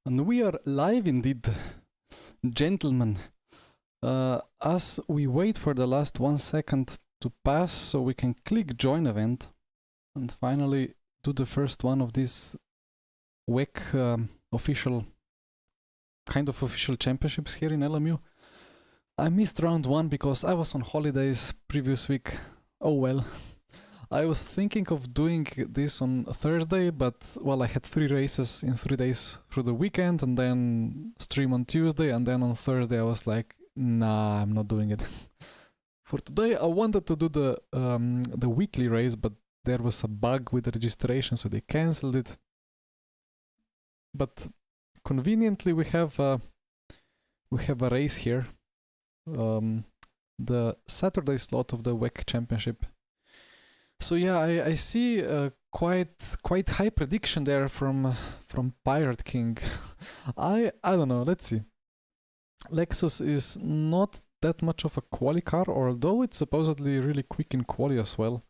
And we are live indeed, gentlemen. As we wait for the last 1 second to pass so we can click join event and finally do the first one of this WEC official championships here in LMU. I missed round 1 because I was on holidays previous week. Oh well. I was thinking of doing this on Thursday, but well, I had 3 races in 3 days through the weekend and then stream on Tuesday, and then on Thursday I was like, nah, I'm not doing it. For today I wanted to do the weekly race, but there was a bug with the registration, so they cancelled it. But conveniently we have a race here, the Saturday slot of the WEC Championship. So yeah, I see quite high prediction there from Pirate King. I don't know. Let's see. Lexus is not that much of a quali car, although it's supposedly really quick in quali as well.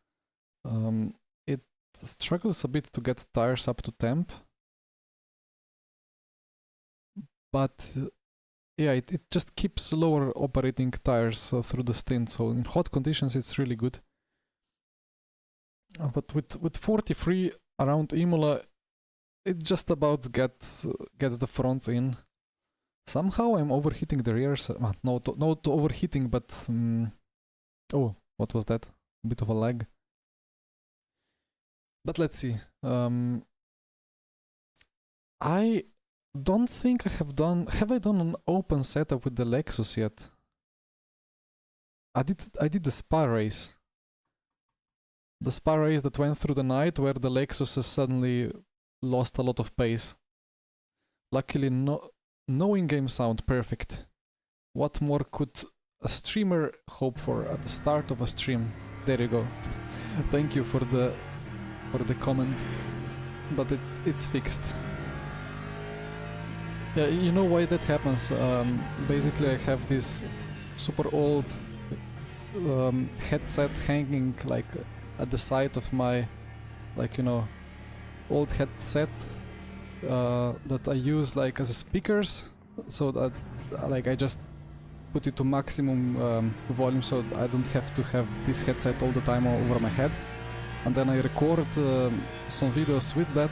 It struggles a bit to get tires up to temp, but yeah, it just keeps lower operating tires through the stint. So in hot conditions, it's really good. But with 43 around Imola, it just about gets the fronts in. Somehow I'm overheating the rears. Not overheating, but oh, what was that? A bit of a lag. But let's see. I don't think I have done. Have I done an open setup with the Lexus yet? I did the Spa race. The Spa race that went through the night, where the Lexus has suddenly lost a lot of pace. Luckily, no in-game sound, perfect. What more could a streamer hope for at the start of a stream? There you go. Thank you for the comment, but it's fixed. Yeah, you know why that happens? Basically, I have this super old headset hanging like at the side of my, old headset that I use like as speakers, so that I just put it to maximum volume, so I don't have to have this headset all the time over my head. And then I record some videos with that,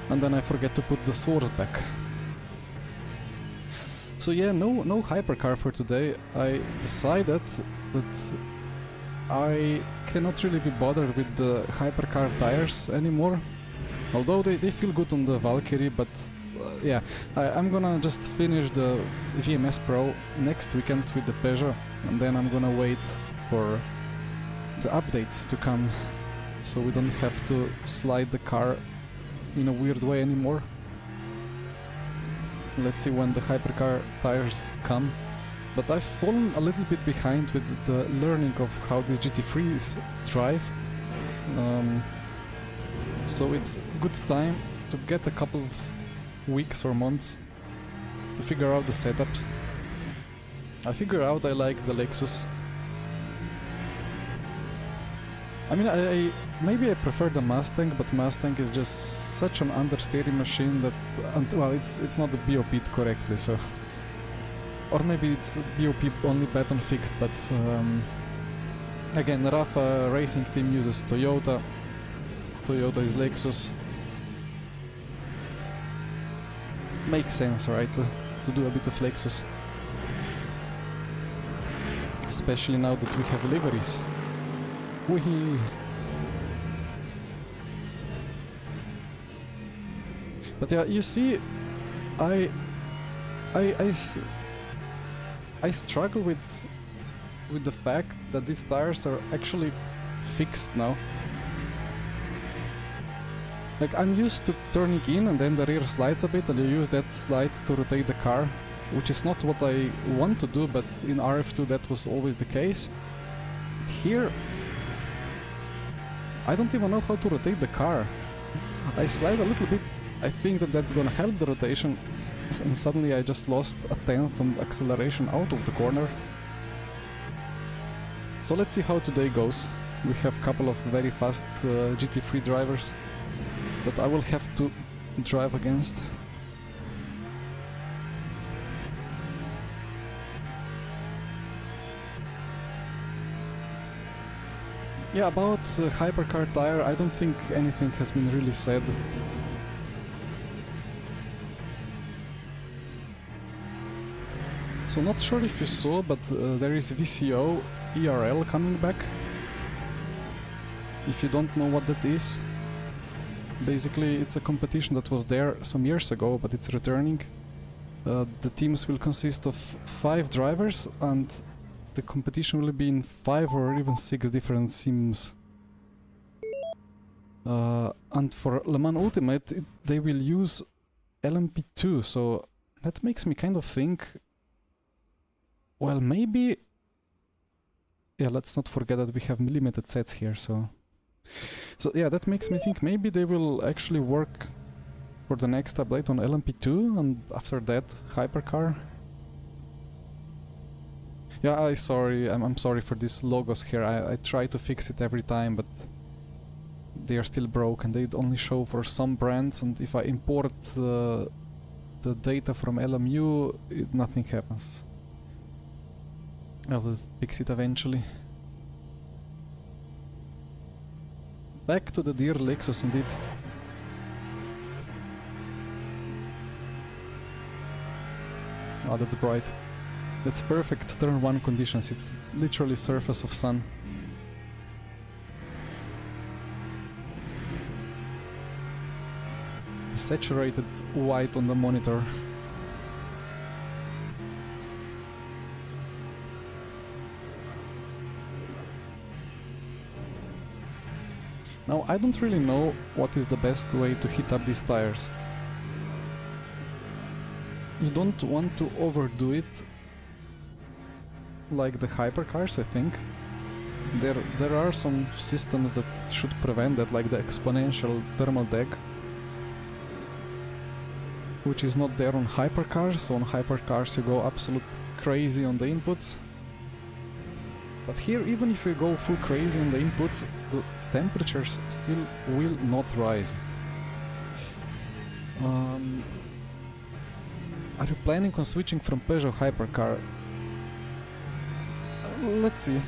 and then I forget to put the source back. So yeah, no hypercar for today. I decided that I cannot really be bothered with the hypercar tires anymore, although they feel good on the Valkyrie, but yeah, I'm gonna just finish the VMS Pro next weekend with the Peugeot, and then I'm gonna wait for the updates to come, so we don't have to slide the car in a weird way anymore. Let's see when the hypercar tires come. But I've fallen a little bit behind with the learning of how these GT3s drive. So it's good time to get a couple of weeks or months to figure out the setups. I figure out I like the Lexus. I mean, maybe I prefer the Mustang, but Mustang is just such an understeering machine that, well, it's not BOP'd correctly, so. Or maybe it's BOP only baton fixed, but again, Rafa Racing Team uses Toyota. Toyota is Lexus. Makes sense, right, to do a bit of Lexus. Especially now that we have liveries. Whee! But yeah, you see, I struggle with the fact that these tires are actually fixed now. Like, I'm used to turning in and then the rear slides a bit and you use that slide to rotate the car, which is not what I want to do, but in RF2 that was always the case. But here, I don't even know how to rotate the car. I slide a little bit, I think that's gonna help the rotation, and suddenly I just lost a tenth on acceleration out of the corner. So let's see how today goes. We have a couple of very fast GT3 drivers, but I will have to drive against. Yeah, about hypercar Tyre, I don't think anything has been really said. So not sure if you saw, but there is VCO ERL coming back. If you don't know what that is, basically it's a competition that was there some years ago, but it's returning. The teams will consist of 5 drivers, and the competition will be in 5 or even 6 different sims. And for Le Mans Ultimate, they will use LMP2, so that makes me kind of think, well, maybe... Yeah, let's not forget that we have limited sets here, so yeah, that makes me think maybe they will actually work for the next update on LMP2, and after that, Hypercar. Yeah, I'm sorry for these logos here. I try to fix it every time, but they are still broken. They only show for some brands, and if I import the data from LMU, nothing happens. I will fix it eventually. Back to the dear Lexus indeed. Oh, that's bright. That's perfect turn 1 conditions. It's literally surface of sun. The saturated white on the monitor. Now, I don't really know what is the best way to heat up these tires. You don't want to overdo it like the hypercars, I think. There are some systems that should prevent that, like the exponential thermal deck, which is not there on hypercars. So on hypercars you go absolute crazy on the inputs. But here, even if you go full crazy on the inputs, the temperatures still will not rise. Are you planning on switching from Peugeot hypercar? Let's see.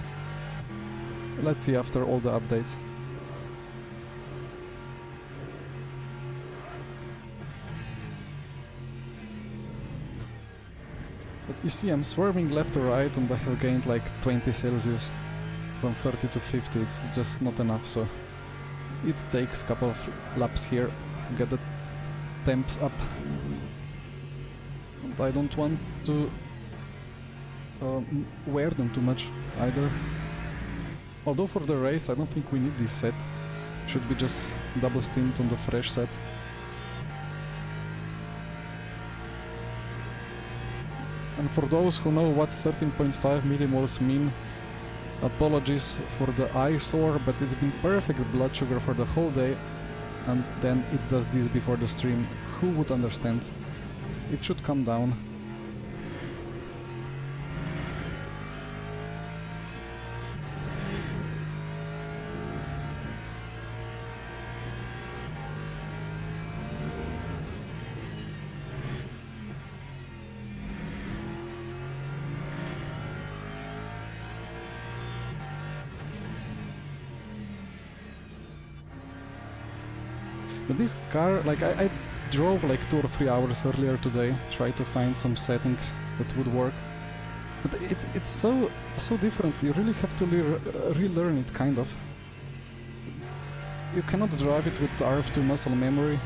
Let's see after all the updates. But you see, I'm swerving left or right and I have gained like 20 Celsius. From 30 to 50, it's just not enough, so it takes a couple of laps here to get the temps up. And I don't want to wear them too much either. Although for the race I don't think we need this set. Should be just double stint on the fresh set. And for those who know what 13.5 millimoles mean, apologies for the eyesore, but it's been perfect blood sugar for the whole day, and then it does this before the stream. Who would understand? It should come down. But this car, like I drove like 2 or 3 hours earlier today, tried to find some settings that would work. But it's so different, you really have to relearn it, kind of. You cannot drive it with RF2 muscle memory.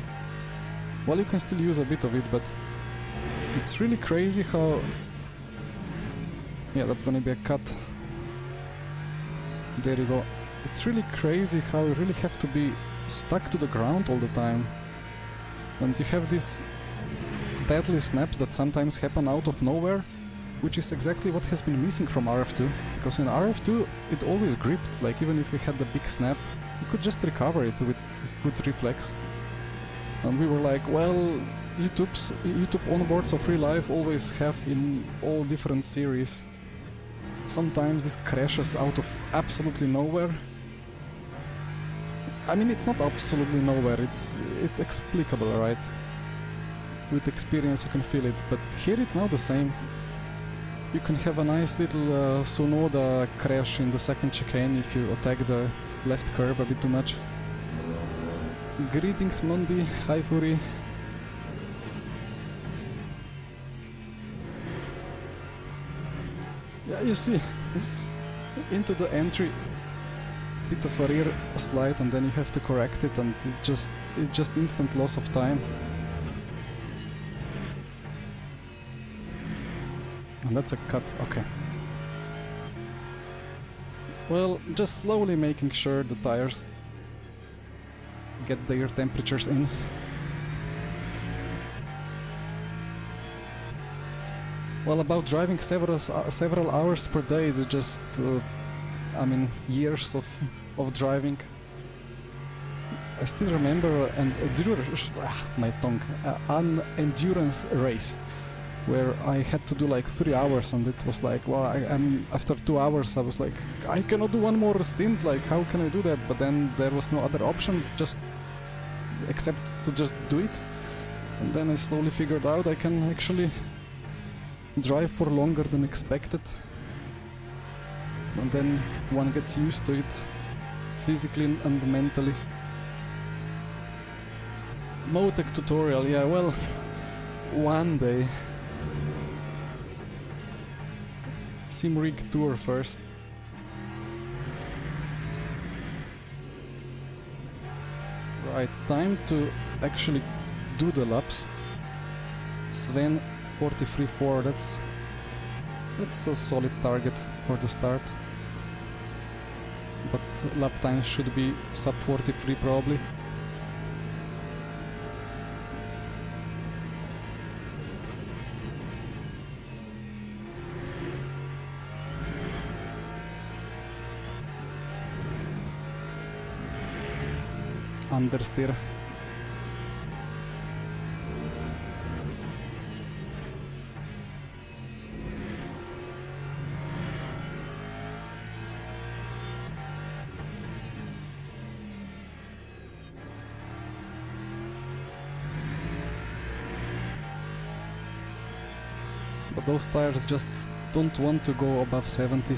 Well, you can still use a bit of it, but it's really crazy how... Yeah, that's gonna be a cut. There you go. It's really crazy how you really have to be stuck to the ground all the time. And you have these deadly snaps that sometimes happen out of nowhere, which is exactly what has been missing from RF2. Because in RF2 it always gripped, like even if we had the big snap, you could just recover it with good reflex. And we were like, well, YouTube onboards of real life always have in all different series. Sometimes this crashes out of absolutely nowhere. I mean, it's not absolutely nowhere, it's explicable, right? With experience you can feel it, but here it's not the same. You can have a nice little Sonoda crash in the second chicane if you attack the left curb a bit too much. Greetings Mundi, hi Fury. Yeah, you see, into the entry, bit of a rear slide and then you have to correct it, and it's just instant loss of time. And that's a cut, okay. Well, just slowly making sure the tires get their temperatures in. Well, about driving several hours per day, it's just, I mean, years of driving. I still remember an endurance race where I had to do like 3 hours, and it was like, well, after 2 hours I was like, I cannot do one more stint, like how can I do that? But then there was no other option except to just do it. And then I slowly figured out I can actually drive for longer than expected. And then one gets used to it physically and mentally. Motec tutorial, yeah, well, one day. Simrig tour first. Right, time to actually do the laps. Sven 43.4, that's a solid target for the start. But lap time should be sub 43 probably. Understeer. But those tires just don't want to go above 70.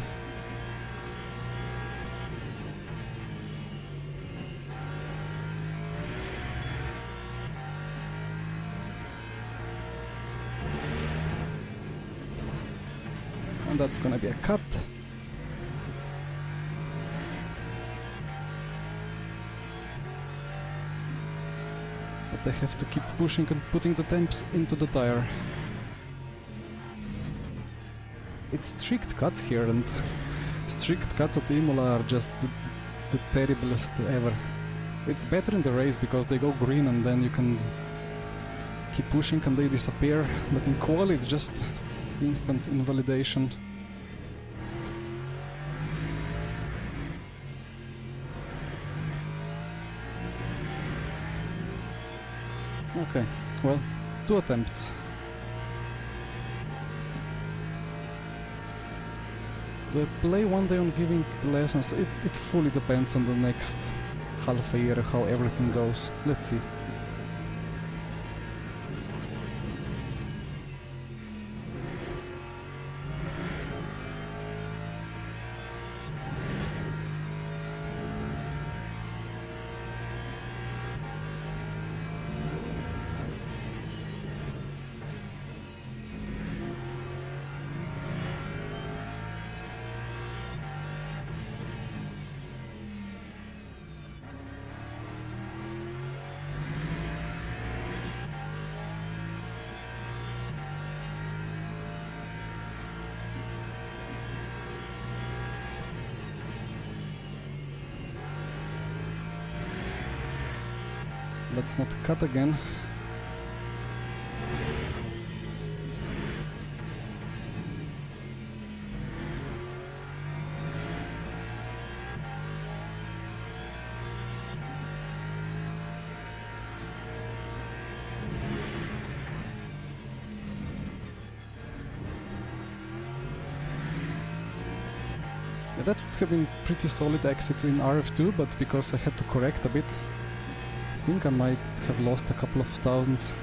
And that's gonna be a cut. But I have to keep pushing and putting the temps into the tire. It's strict cuts here, and strict cuts at Imola are just the terriblest ever. It's better in the race because they go green and then you can keep pushing and they disappear, but in Quali it's just instant invalidation. Okay, well, 2 attempts. Do I play one day on giving lessons? It fully depends on the next half a year, how everything goes. Let's see. Let's not cut again. Yeah, that would have been pretty solid exit in RF2, but because I had to correct a bit, I think I might have lost a couple of thousands.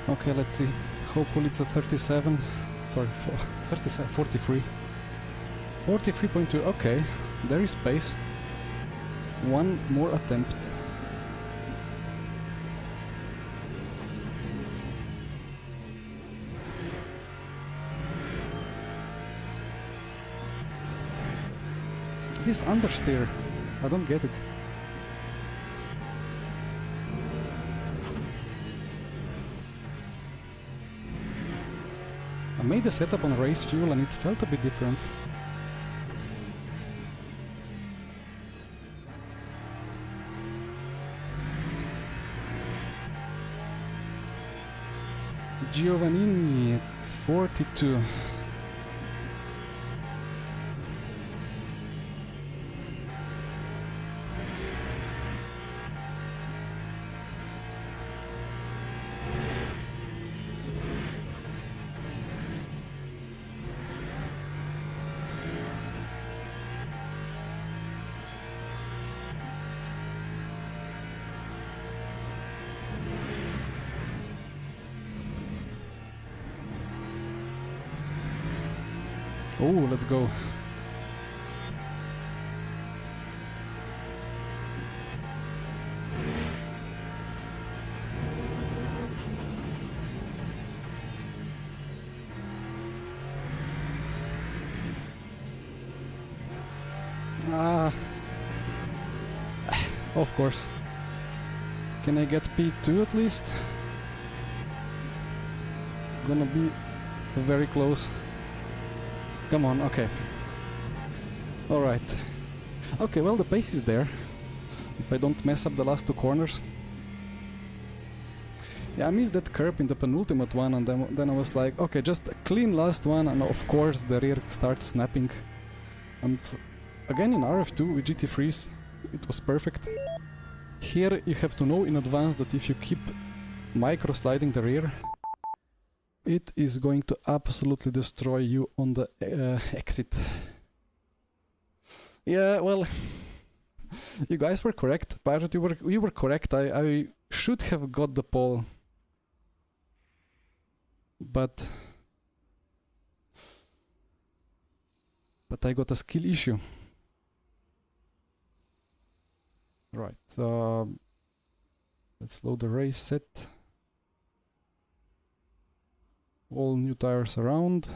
Okay, let's see. Hopefully it's a 37. Sorry, 37, 43. 43.2, okay. There is space. One more attempt. This understeer, I don't get it. I made the setup on race fuel and it felt a bit different. Giovannini at 42. Oh, let's go. Of course. Can I get P2 at least? Gonna be very close. Come on, okay. Alright. Okay, well, the pace is there. If I don't mess up the last two corners. Yeah, I missed that curb in the penultimate one, and then I was like, okay, just a clean last one, and of course the rear starts snapping. And again in RF2 with GT3s, it was perfect. Here you have to know in advance that if you keep micro sliding the rear, it is going to absolutely destroy you on the exit. Yeah, well, you guys were correct. Pirate, you were correct. I should have got the pole. But I got a skill issue. Right. Let's load the race set. All new tires around.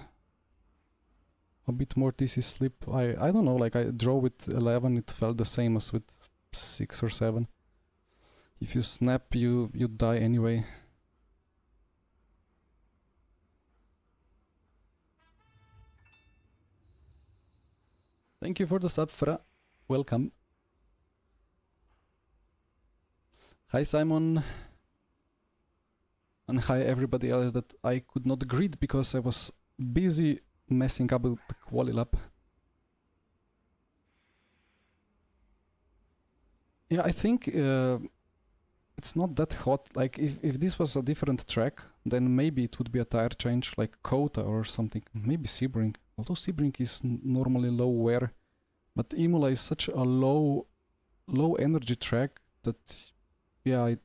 A bit more TC slip. I don't know, like I drove with 11, it felt the same as with 6 or 7. If you snap, you die anyway. Thank you for the sub, Fra. Welcome. Hi Simon. And hi everybody else that I could not greet because I was busy messing up with the Quali lap. Yeah, I think it's not that hot. Like if this was a different track, then maybe it would be a tire change like Cuttttt or something. Maybe Sebring. Although Sebring is normally low wear, but Imola is such a low energy track that, yeah,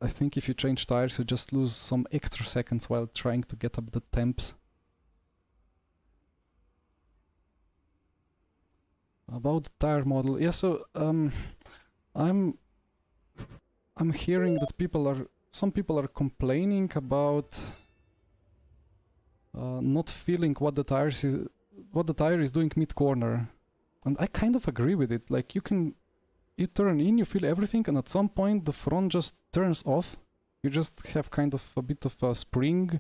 I think if you change tires, you just lose some extra seconds while trying to get up the temps. About the tire model, yeah. So I'm hearing that some people are complaining about not feeling what the tire is doing mid corner, and I kind of agree with it. Like you turn in, you feel everything, and at some point the front just turns off. You just have kind of a bit of a spring,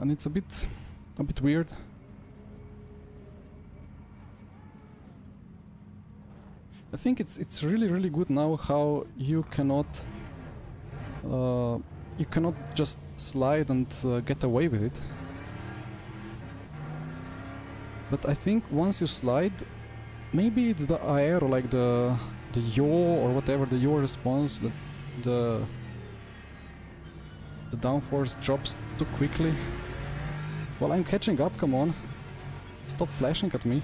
and it's a bit weird. I think it's really good now how you cannot just slide and get away with it. But I think once you slide, maybe it's the air or like the yaw or whatever, the yaw response, that the downforce drops too quickly. Well, I'm catching up, come on. Stop flashing at me.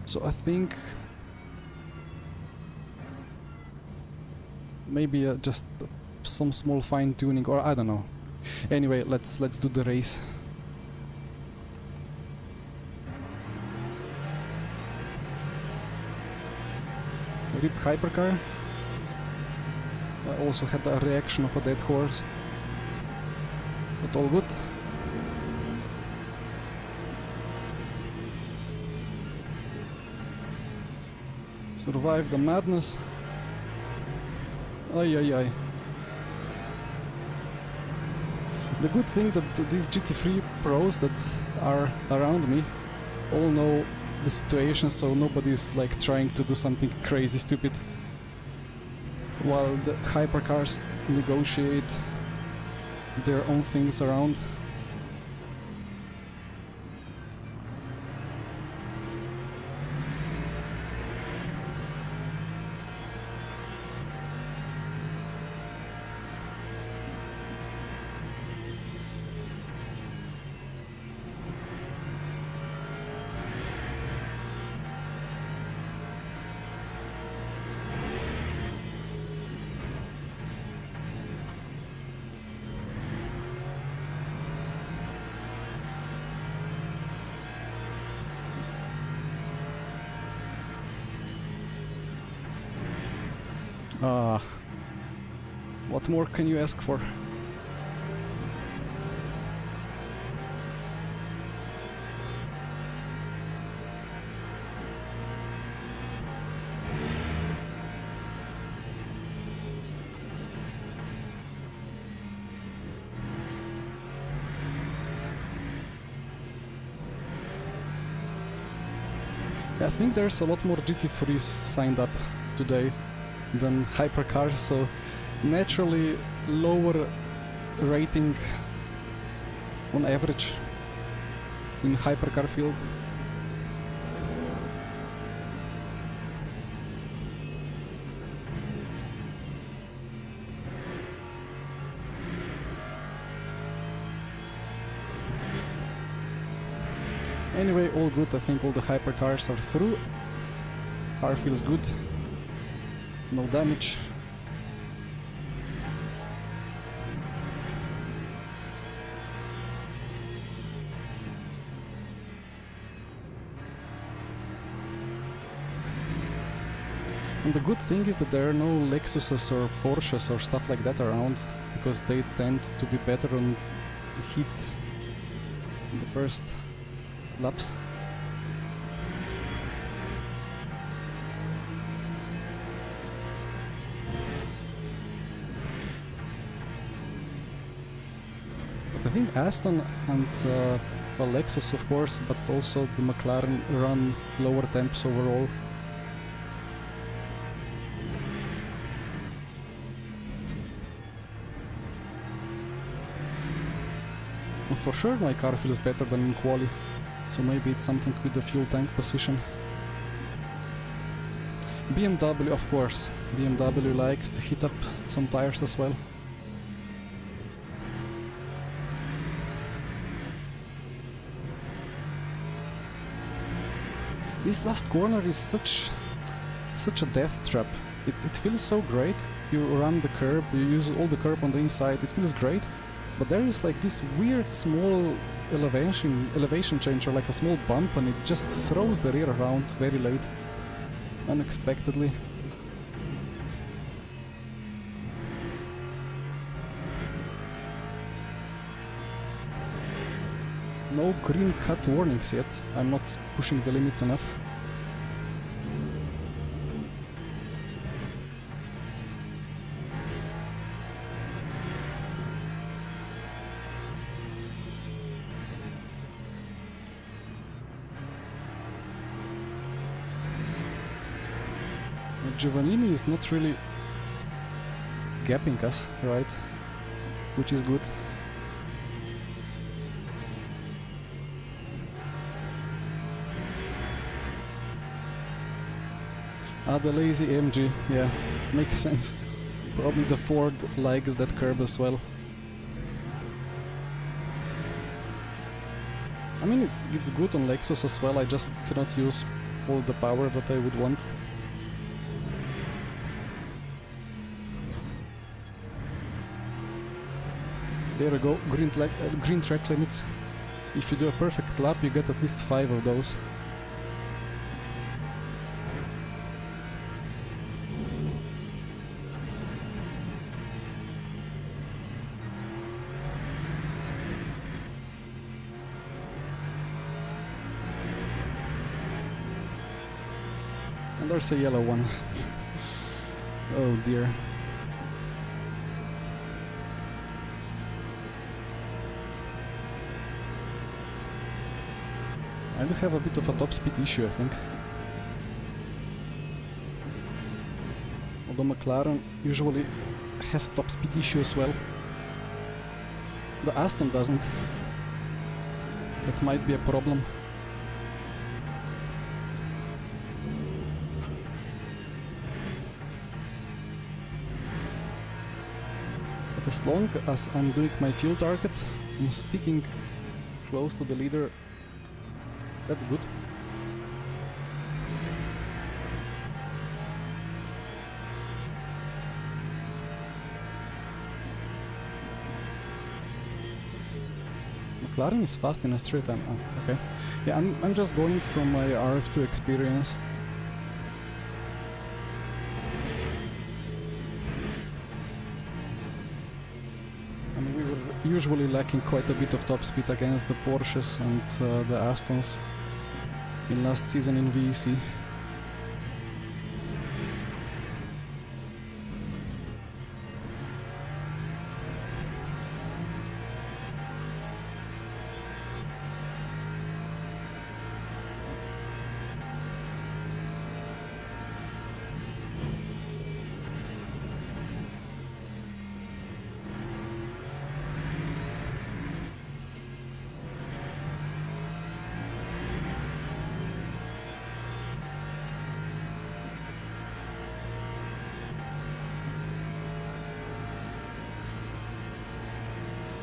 So I think maybe just some small fine tuning, or I don't know. Anyway, let's do the race. Rip hypercar. I also had a reaction of a dead horse, but all good. Survive the madness. Ay ay ay. The good thing that these GT3 pros that are around me all know the situation, so nobody's like trying to do something crazy stupid while the hypercars negotiate their own things around. What more can you ask for? I think there's a lot more GT3s signed up today than hypercars, so naturally lower rating on average in hypercar field. Anyway, all good. I think all the hypercars are through. Car feels good. No damage. And the good thing is that there are no Lexuses or Porsches or stuff like that around, because they tend to be better on heat in the first laps. But I think Aston and well, Lexus of course, but also the McLaren run lower temps overall. For sure my car feels better than in Quali, so maybe it's something with the fuel tank position. BMW, of course. BMW likes to heat up some tires as well. This last corner is such a death trap. It feels so great. You run the curb, you use all the curb on the inside, it feels great. But there is like this weird small elevation change, or like a small bump, and it just throws the rear around very late, unexpectedly. No green cut warnings yet. I'm not pushing the limits enough. Giovannini is not really gapping us, right? which is good. The lazy MG, yeah, makes sense. Probably the Ford likes that curb as well. I mean, it's good on Lexus as well, I just cannot use all the power that I would want. There we go, green track limits. If you do a perfect lap, you get at least 5 of those. And there's a yellow one. Oh dear. I do have a bit of a top speed issue, I think. Although McLaren usually has a top speed issue as well. The Aston doesn't. That might be a problem. But as long as I'm doing my fuel target and sticking close to the leader, that's good. McLaren is fast in a straight time. Oh, okay. Yeah, I'm just going from my RF2 experience. And we were usually lacking quite a bit of top speed against the Porsches and the Astons in last season in WEC.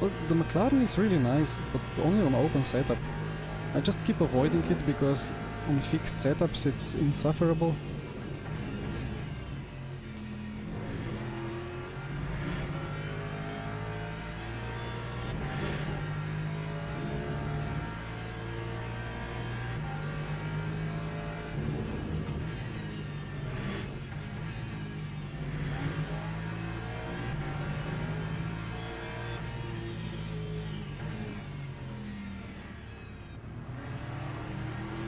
Well, the McLaren is really nice, but only on open setup. I just keep avoiding it because on fixed setups it's insufferable.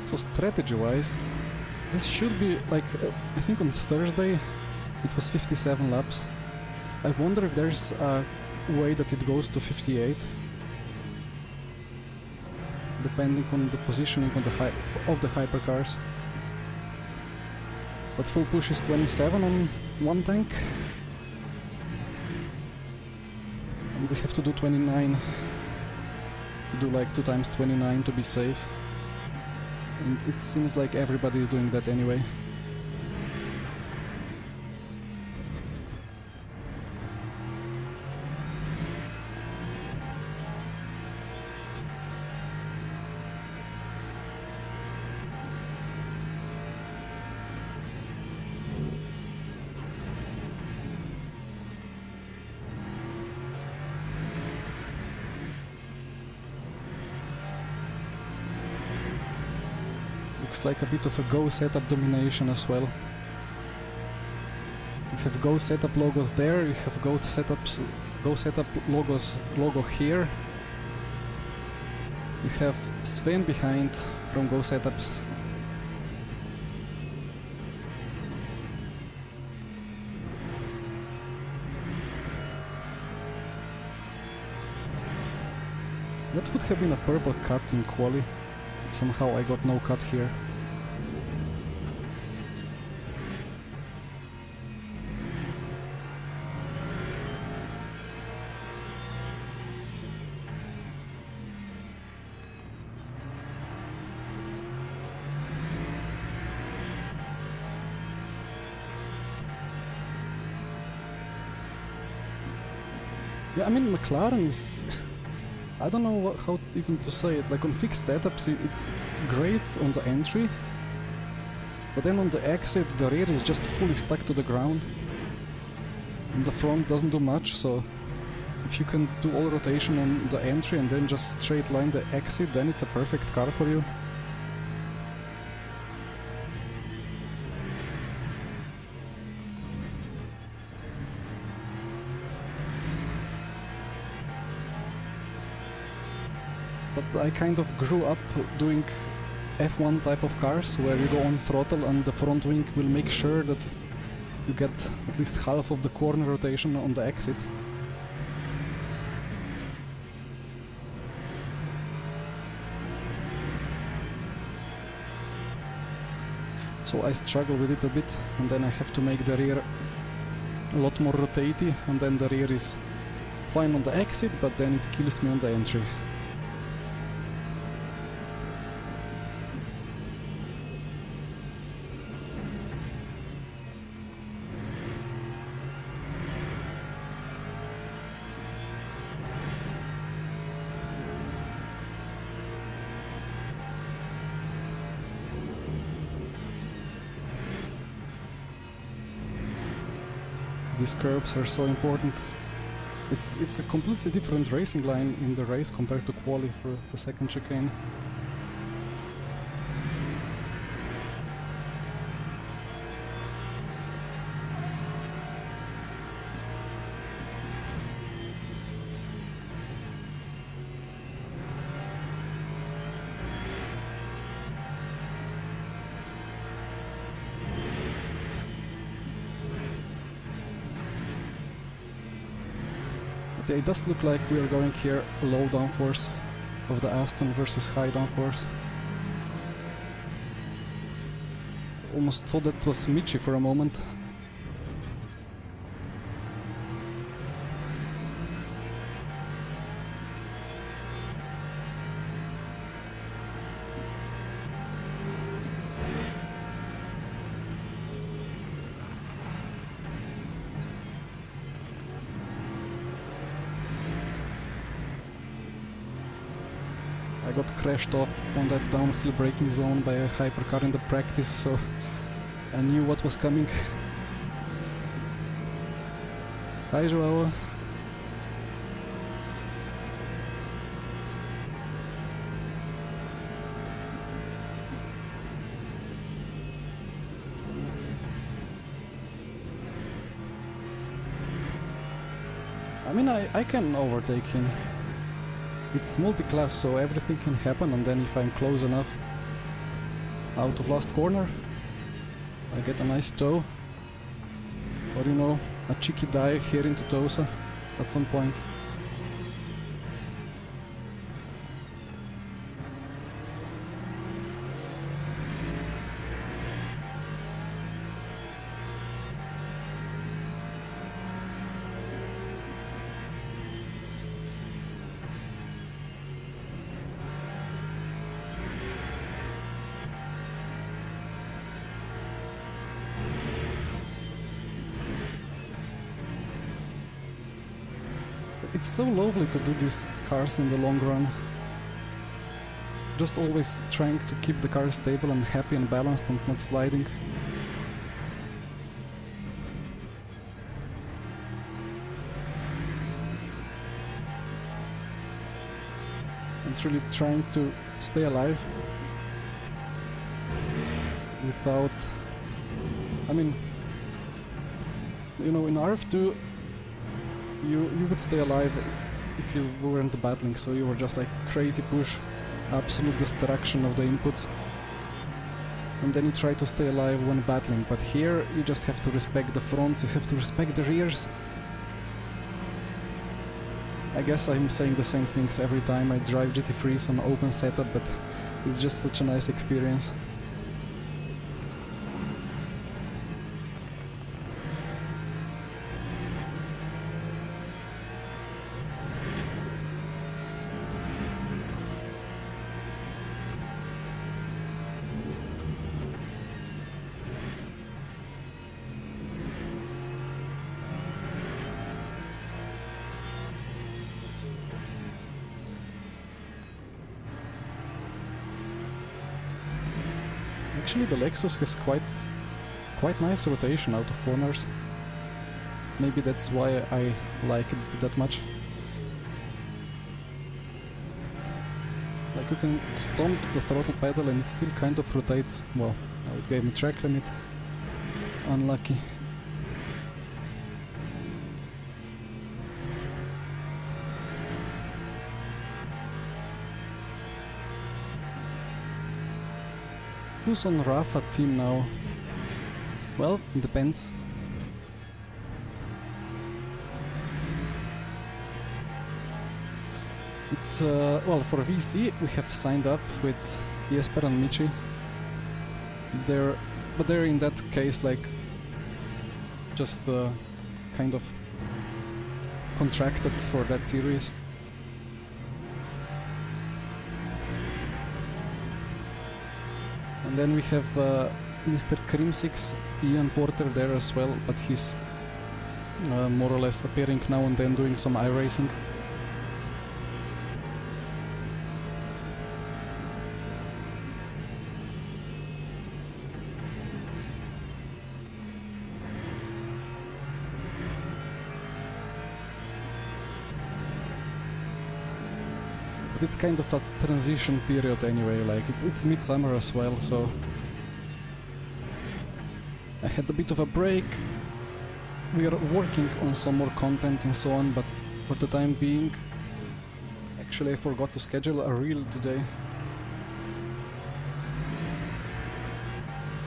So strategy-wise, this should be like, I think on Thursday it was 57 laps. I wonder if there's a way that it goes to 58, depending on the positioning on of the hypercars. But full push is 27 on one tank. And we have to do 29. To do like 2 times 29 to be safe. And it seems like everybody is doing that anyway. Looks like a bit of a Go setup domination as well. You have Go setup logos there, you have Go setup logo here. You have Sven behind from Go setups. That would have been a purple cut in Quali. Somehow I got no cut here. Yeah, I mean, McLaren is... I don't know how even to say it. Like on fixed setups, it's great on the entry, but then on the exit, the rear is just fully stuck to the ground, and the front doesn't do much. So if you can do all rotation on the entry and then just straight line the exit, then it's a perfect car for you. But I kind of grew up doing F1 type of cars, where you go on throttle and the front wing will make sure that you get at least half of the corner rotation on the exit. So I struggle with it a bit, and then I have to make the rear a lot more rotatey, and then the rear is fine on the exit, but then it kills me on the entry. These curbs are so important. It's a completely different racing line in the race compared to Quali for the second chicane. Yeah, it does look like we are going here low downforce of the Aston versus high downforce. Almost thought that was Michi for a moment. I got crashed off on that downhill braking zone by a hypercar in the practice, so I knew what was coming. Hi Joao. I mean, I can overtake him. It's multi-class, so everything can happen, and then if I'm close enough out of last corner, I get a nice toe. Or, you know, a cheeky dive here into Tosa at some point. It's so lovely to do these cars in the long run. Just always trying to keep the car stable and happy and balanced and not sliding. And really trying to stay alive without... I mean, you know, in RF2 you would stay alive if you weren't battling, so you were just like crazy push, absolute destruction of the inputs, and then you try to stay alive when battling. But here you just have to respect the fronts, you have to respect the rears. I guess I'm saying the same things every time I drive GT3s on open setup, but it's just such a nice experience. Actually, the Lexus has quite nice rotation out of corners. Maybe that's why I like it that much. Like you can stomp the throttle pedal and it still kind of rotates. Well, now it gave me track limit. Unlucky. Who's on Rafa team now? Well, it depends. Well, for VC we have signed up with Jesper and Michi. But they're in that case like just kind of contracted for that series. And then we have Mr. Crimsix, Ian Porter there as well, but he's more or less appearing now and then doing some iRacing. But it's kind of a transition period anyway, like it's midsummer as well, so I had a bit of a break. We are working on some more content and so on, but for the time being, actually I forgot to schedule a reel today.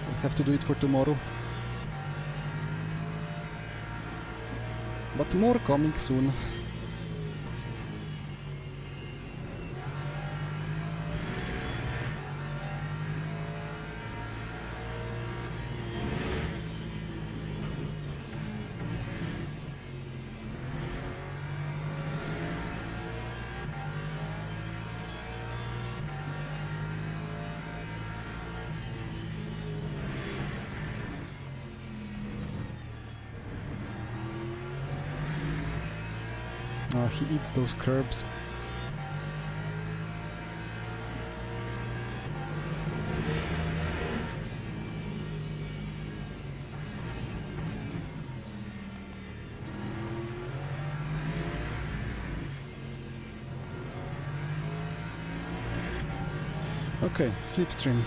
I'll have to do it for tomorrow. But more coming soon. Oh, he eats those curbs. Okay, slipstream.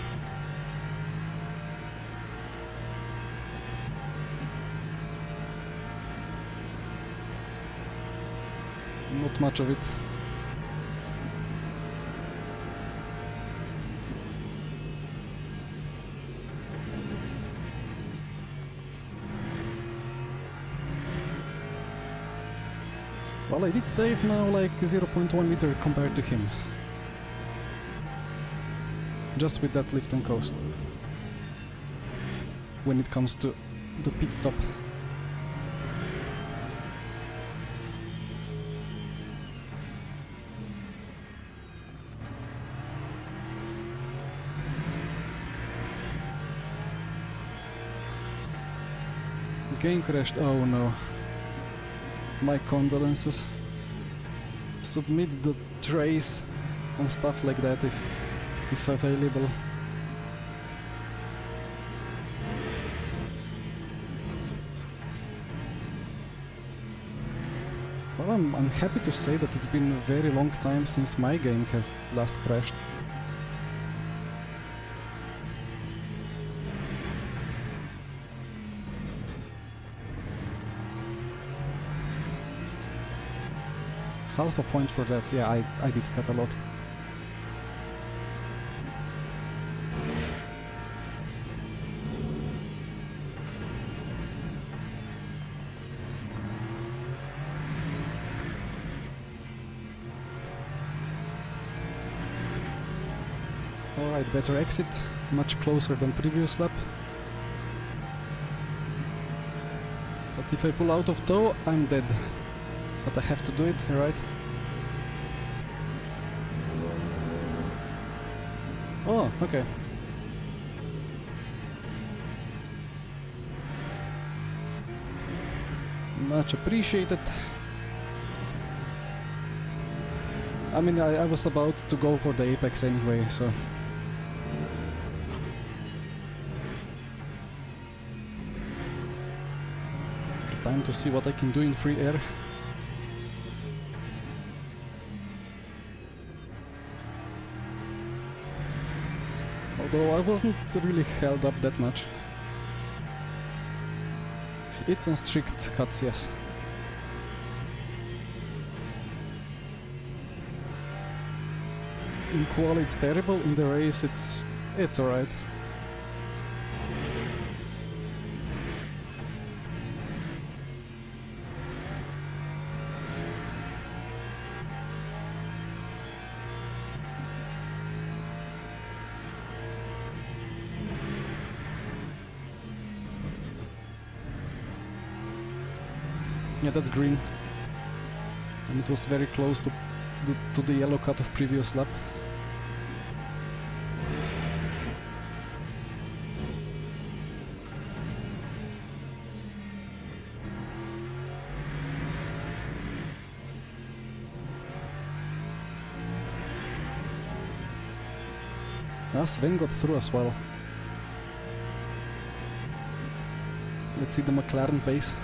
Not much of it. Well, I did save now like 0.1 liter compared to him. Just with that lift and coast. When it comes to the pit stop. Game crashed, oh no. My condolences. Submit the trace and stuff like that if available. Well, I'm happy to say that it's been a very long time since my game has last crashed. Half a point for that, yeah, I did cut a lot. Alright, better exit, much closer than previous lap. But if I pull out of tow, I'm dead. But I have to do it, right? Oh, okay. Much appreciated. I mean, I was about to go for the apex anyway, so... Time to see what I can do in free air. Although I wasn't really held up that much. It's on strict cuts, yes. In quali it's terrible, in the race it's alright. Yeah, that's green. And it was very close to the yellow cut of previous lap. Ah, Sven got through as well. Let's see the McLaren pace.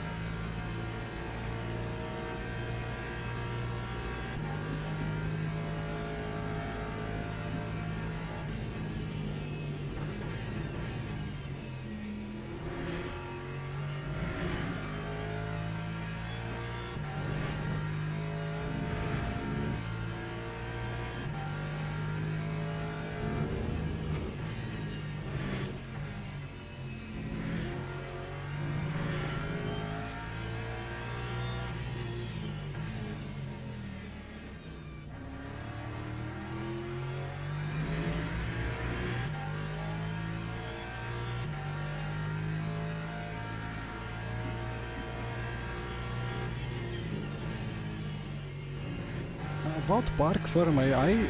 About park Fermi, I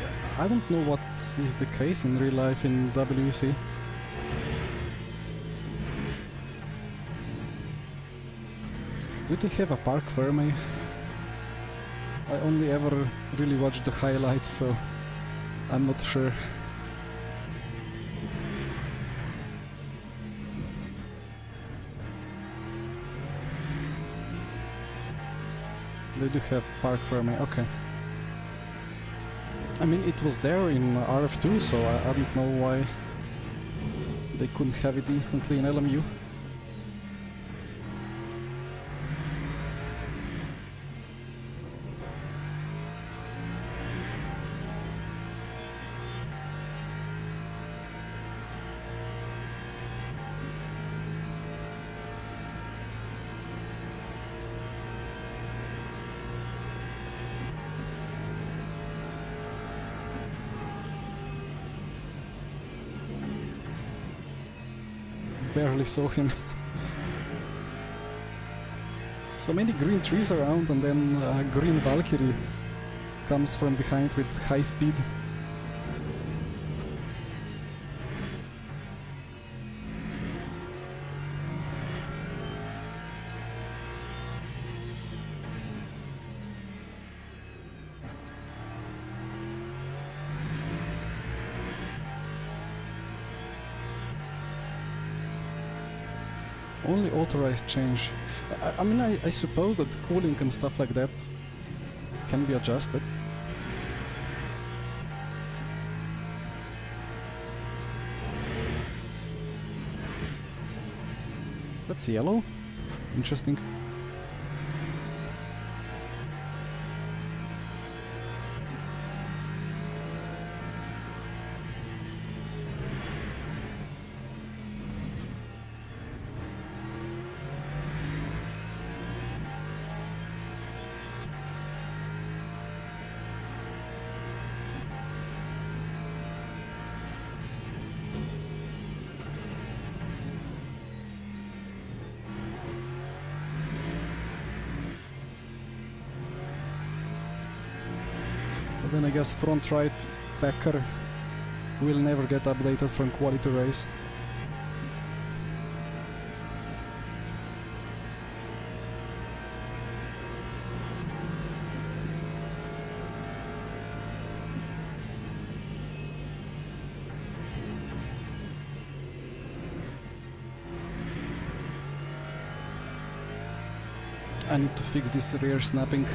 don't know what is the case in real life in WEC. Do they have a park Fermi? I only ever really watched the highlights, so I'm not sure. They do have park Fermi, okay. I mean, it was there in RF2, so I don't know why they couldn't have it instantly in LMU. Barely saw him. So many green trees around, and then green Valkyrie comes from behind with high speed. Only authorized change. I mean, I suppose that cooling and stuff like that can be adjusted. That's yellow. Interesting. Then I guess front right backer will never get updated from quali to race. I need to fix this rear snapping.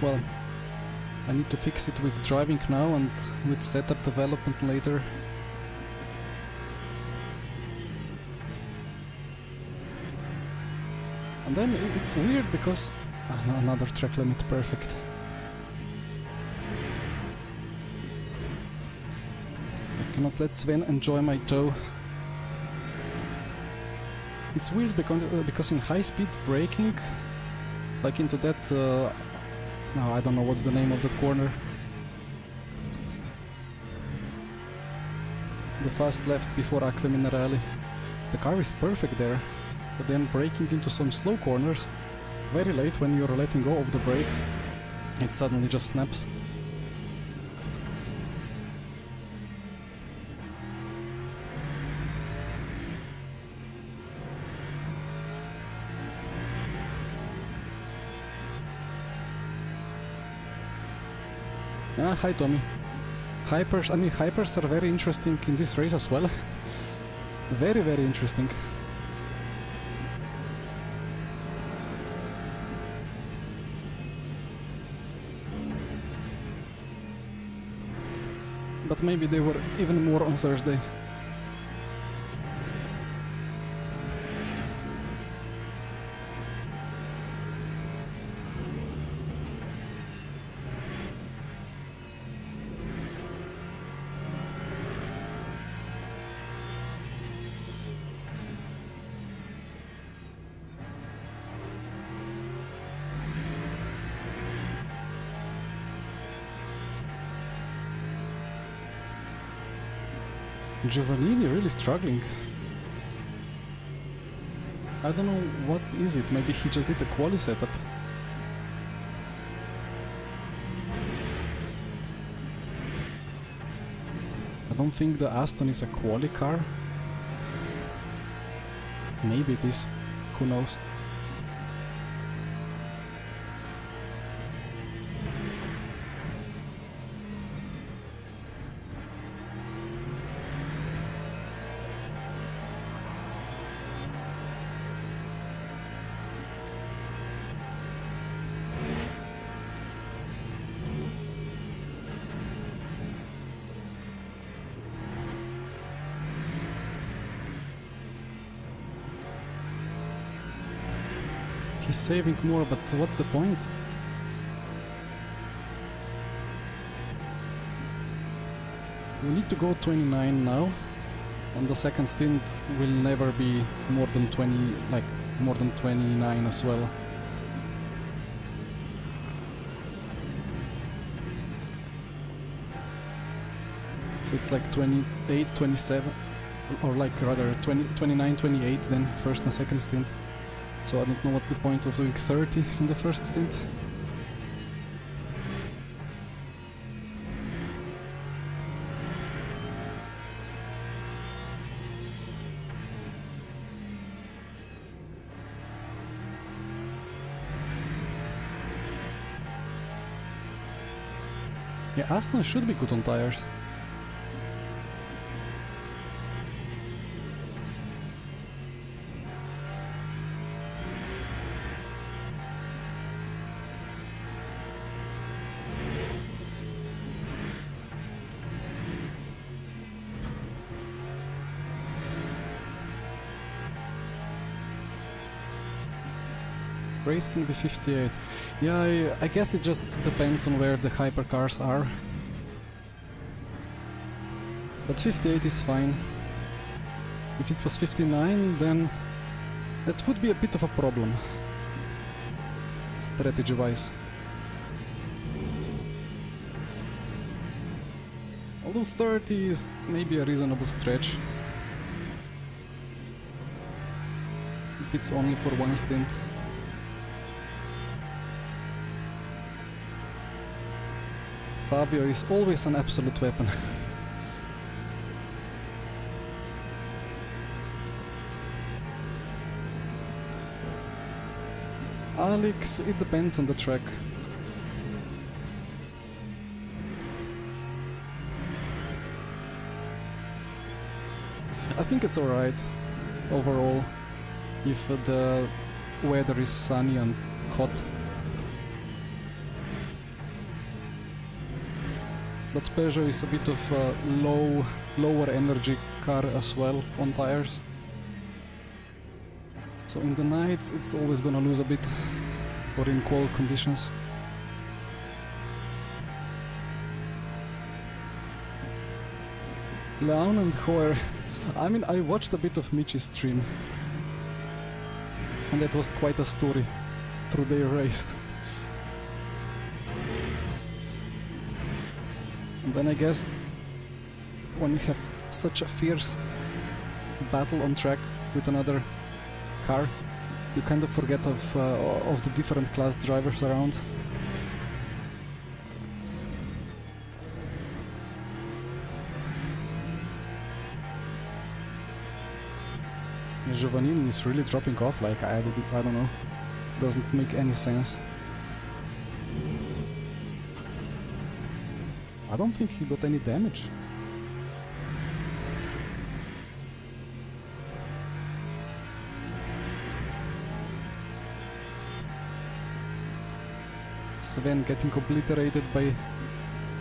Well, I need to fix it with driving now and with setup development later. And then it's weird because... no, another track limit, perfect. I cannot let Sven enjoy my toe. It's weird because in high speed braking, like into that... no, I don't know what's the name of that corner. The fast left before Acque Minerali. The car is perfect there, but then braking into some slow corners, very late when you're letting go of the brake, it suddenly just snaps. Ah, hi Tommy. Hypers are very interesting in this race as well. Very, very interesting. But maybe they were even more on Thursday. Giovannini really struggling. I don't know what is it, maybe he just did a quali setup. I don't think the Aston is a quali car. Maybe it is, who knows. He's saving more, but what's the point? We need to go 29 now. On the second stint will never be more than 20, like more than 29 as well. So it's like 28, 27, or like rather 20, 29, 28 then first and second stint. So I don't know what's the point of doing 30 in the first stint. Yeah, Aston should be good on tires. Race can be 58. Yeah, I guess it just depends on where the hypercars are. But 58 is fine. If it was 59, then that would be a bit of a problem, strategy-wise. Although 30 is maybe a reasonable stretch. If it's only for one stint. Fabio is always an absolute weapon. Alex, it depends on the track. I think it's alright overall if the weather is sunny and hot. But Peugeot is a bit of a lower energy car as well on tires. So in the nights it's always gonna lose a bit, or in cold conditions. Leon and Hoer, I mean, I watched a bit of Michi's stream, and that was quite a story through their race. And then I guess when you have such a fierce battle on track with another car, you kind of forget of the different class drivers around. Giovannini is really dropping off, like I don't know, doesn't make any sense. I don't think he got any damage. Sven getting obliterated by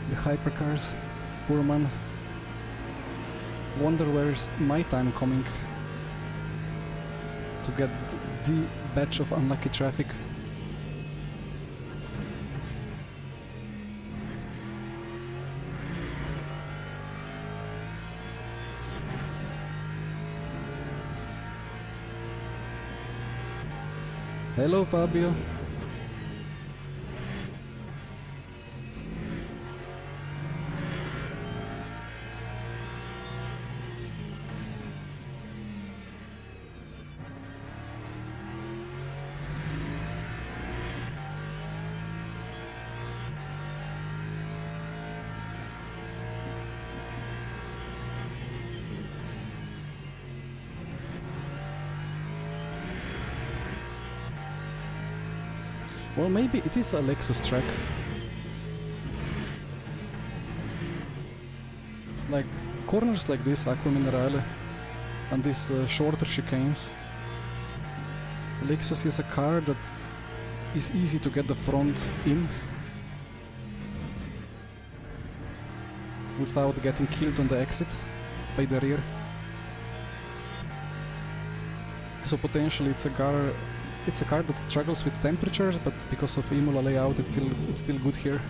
the hypercars. Poor man. Wonder where's my time coming to get the batch of unlucky traffic. Hello, Fabio. Well, maybe it is a Lexus track. Like corners like this, Aqua Minerale, and these shorter chicanes. Lexus is a car that is easy to get the front in without getting killed on the exit by the rear. So potentially it's a car that struggles with temperatures, but because of Imola layout it's still good here.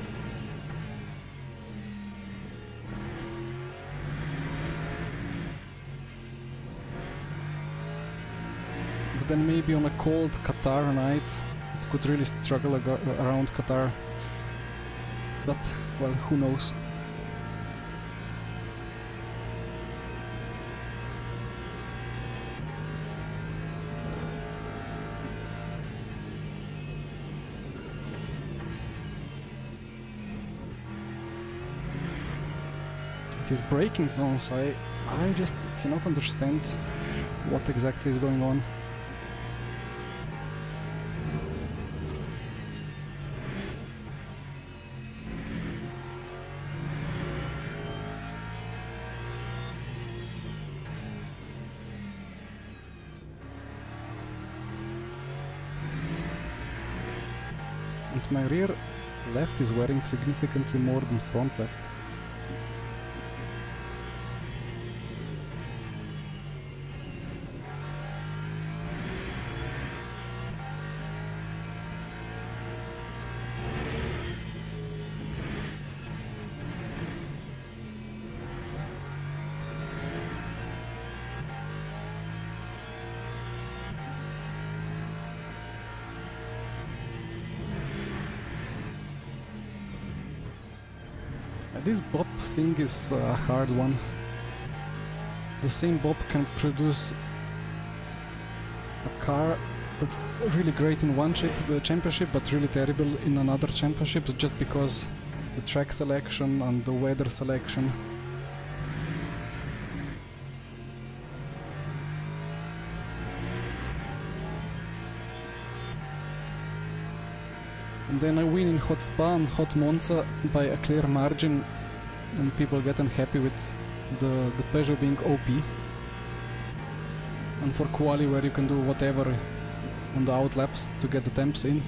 But then maybe on a cold Qatar night it could really struggle around Qatar. But, well, who knows. These braking zones, I just cannot understand what exactly is going on. And my rear left is wearing significantly more than front left. This bob thing is a hard one. The same bob can produce a car that's really great in one championship but really terrible in another championship, just because the track selection and the weather selection. And then I win in hot Spa and hot Monza by a clear margin, and people get unhappy with the Peugeot being OP. And for Quali, where you can do whatever on the outlaps to get the temps in.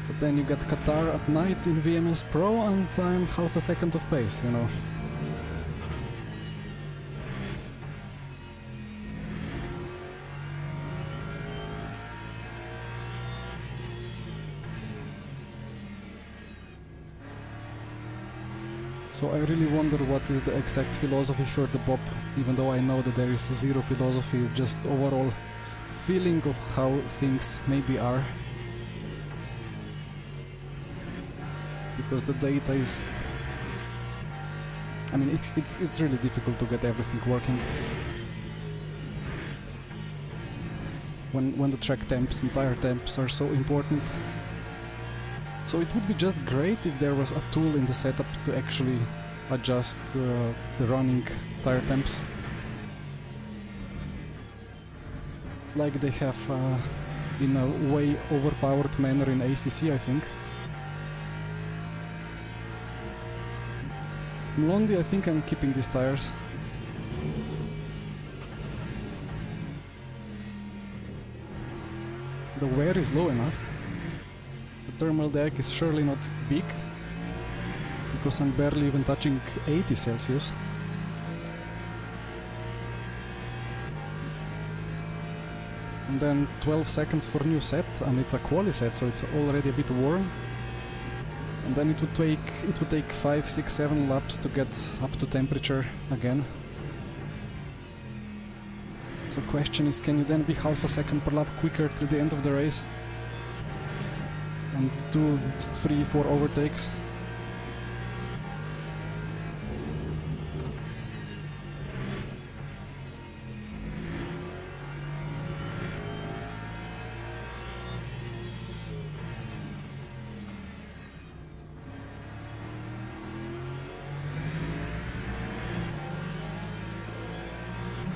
But then you get Qatar at night in VMS Pro and I'm half a second of pace, you know. So I really wonder what is the exact philosophy for the Bob, even though I know that there is zero philosophy, it's just overall feeling of how things maybe are. Because the data is... I mean, it's really difficult to get everything working. When the track temps and tire temps are so important. So it would be just great if there was a tool in the setup to actually adjust the running tire temps. Like they have in a way overpowered manner in ACC, I think. In Londi, I think I'm keeping these tires. The wear is low enough. Thermal deck is surely not big, because I'm barely even touching 80 Celsius. And then 12 seconds for new set, and it's a Quali set, so it's already a bit warm. And then it would take 5, 6, 7 laps to get up to temperature again. So question is, can you then be half a second per lap quicker till the end of the race? And 2, 3, 4 overtakes.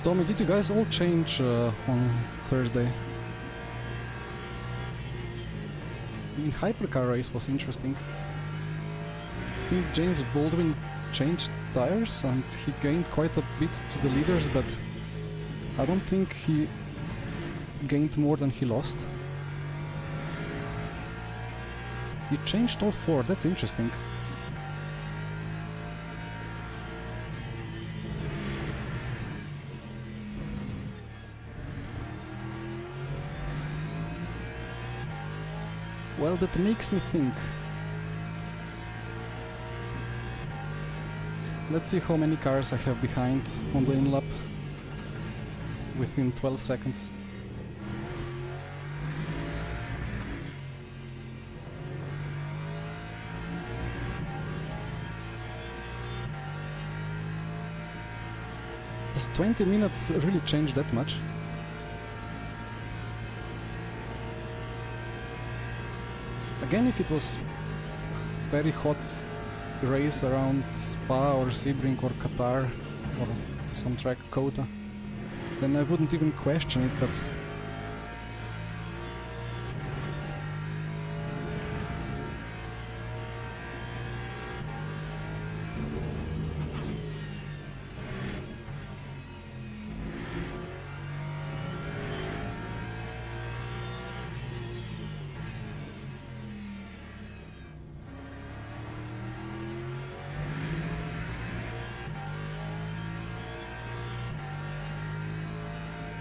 Tommy, did you guys all change on Thursday? The hypercar race was interesting. I think James Baldwin changed tires and he gained quite a bit to the leaders, but I don't think he gained more than he lost. He changed all 4, that's interesting. Well, that makes me think. Let's see how many cars I have behind on the in-lap within 12 seconds. Does 20 minutes really change that much? Again, if it was very hot race around Spa or Sebring or Qatar or some track Kota, then I wouldn't even question it, but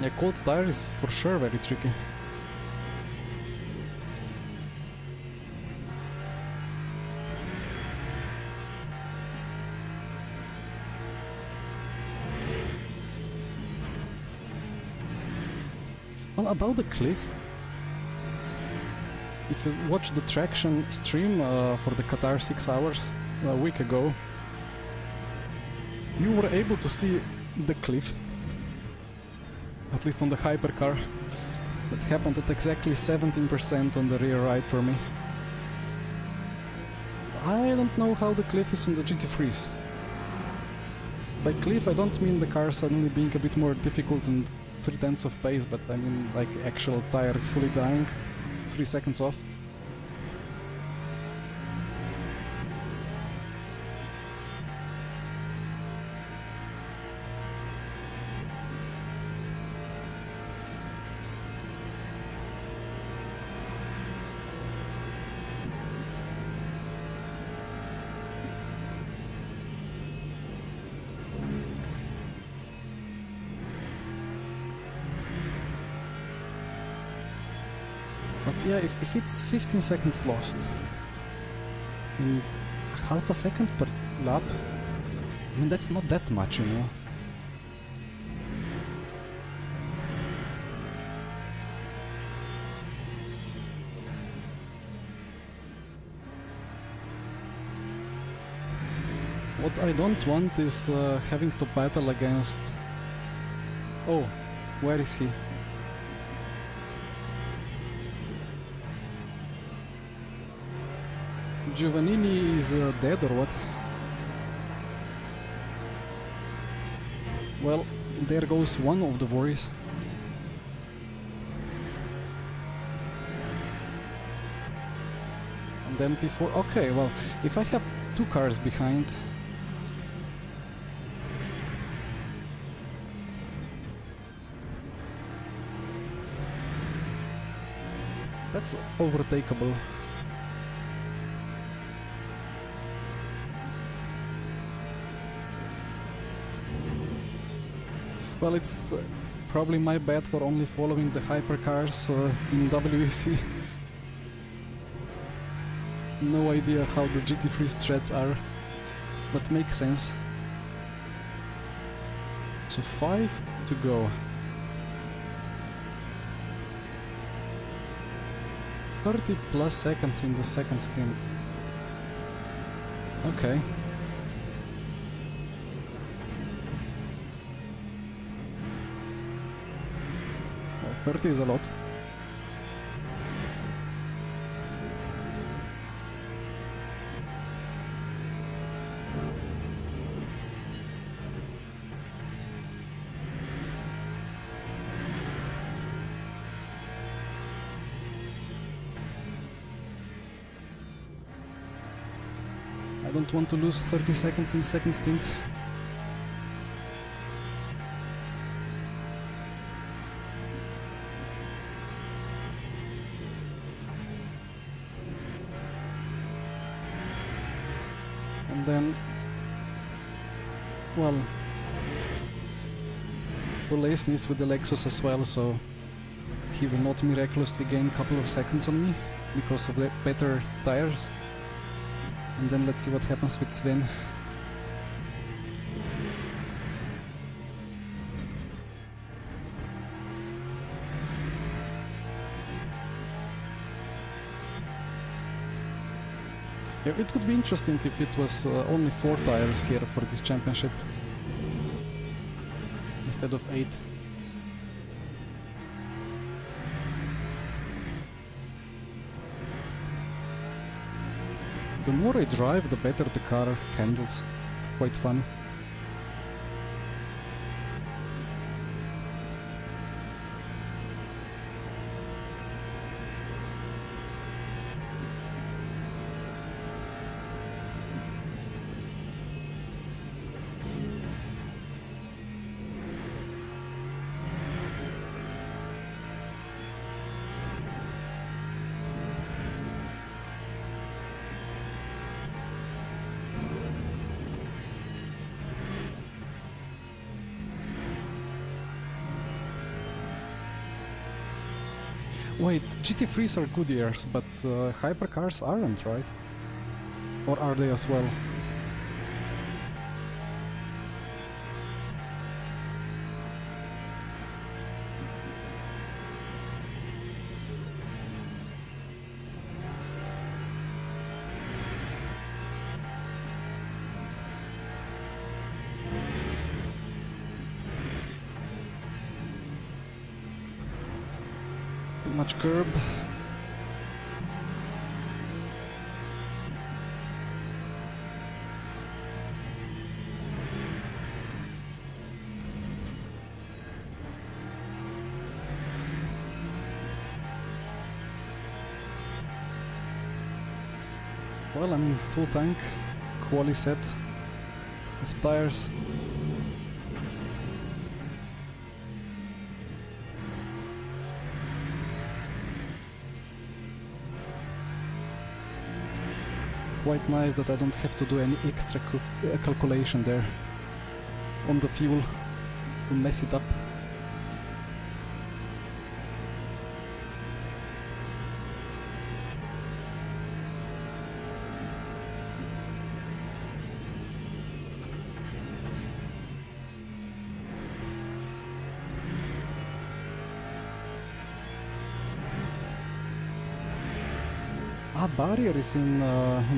yeah, cold tire is for sure very tricky. Well, about the cliff, if you watch the traction stream for the Qatar 6 hours a week ago, you were able to see the cliff. At least on the hypercar. That happened at exactly 17% on the rear right for me. I don't know how the cliff is on the GT3s. By cliff, I don't mean the car suddenly being a bit more difficult and 3/10 of pace, but I mean like actual tire fully dying, 3 seconds off. But yeah, if it's 15 seconds lost in half a second per lap, I mean that's not that much, you know. What I don't want is having to battle against... Oh, where is he? Giovannini is dead or what? Well, there goes one of the worries. And then before... Okay, well, if I have 2 cars behind... That's overtakeable. Well, it's probably my bad for only following the hypercars in WEC. No idea how the GT3 strats are, but makes sense. So 5 to go. 30 plus seconds in the second stint. Okay. 30 is a lot. I don't want to lose 30 seconds in the second stint. And then, well, Polesny is with the Lexus as well, so he will not miraculously gain a couple of seconds on me because of the better tires. And then let's see what happens with Sven. Yeah, it would be interesting if it was only 4 tires here for this championship instead of 8. The more I drive, the better the car handles. It's quite fun. Wait, GT3s are good years, but hypercars aren't, right? Or are they as well? Much curb. Well, I mean, full tank, Quali set of tires. Quite nice that I don't have to do any extra calculation there on the fuel to mess it up. Ah, barrier is in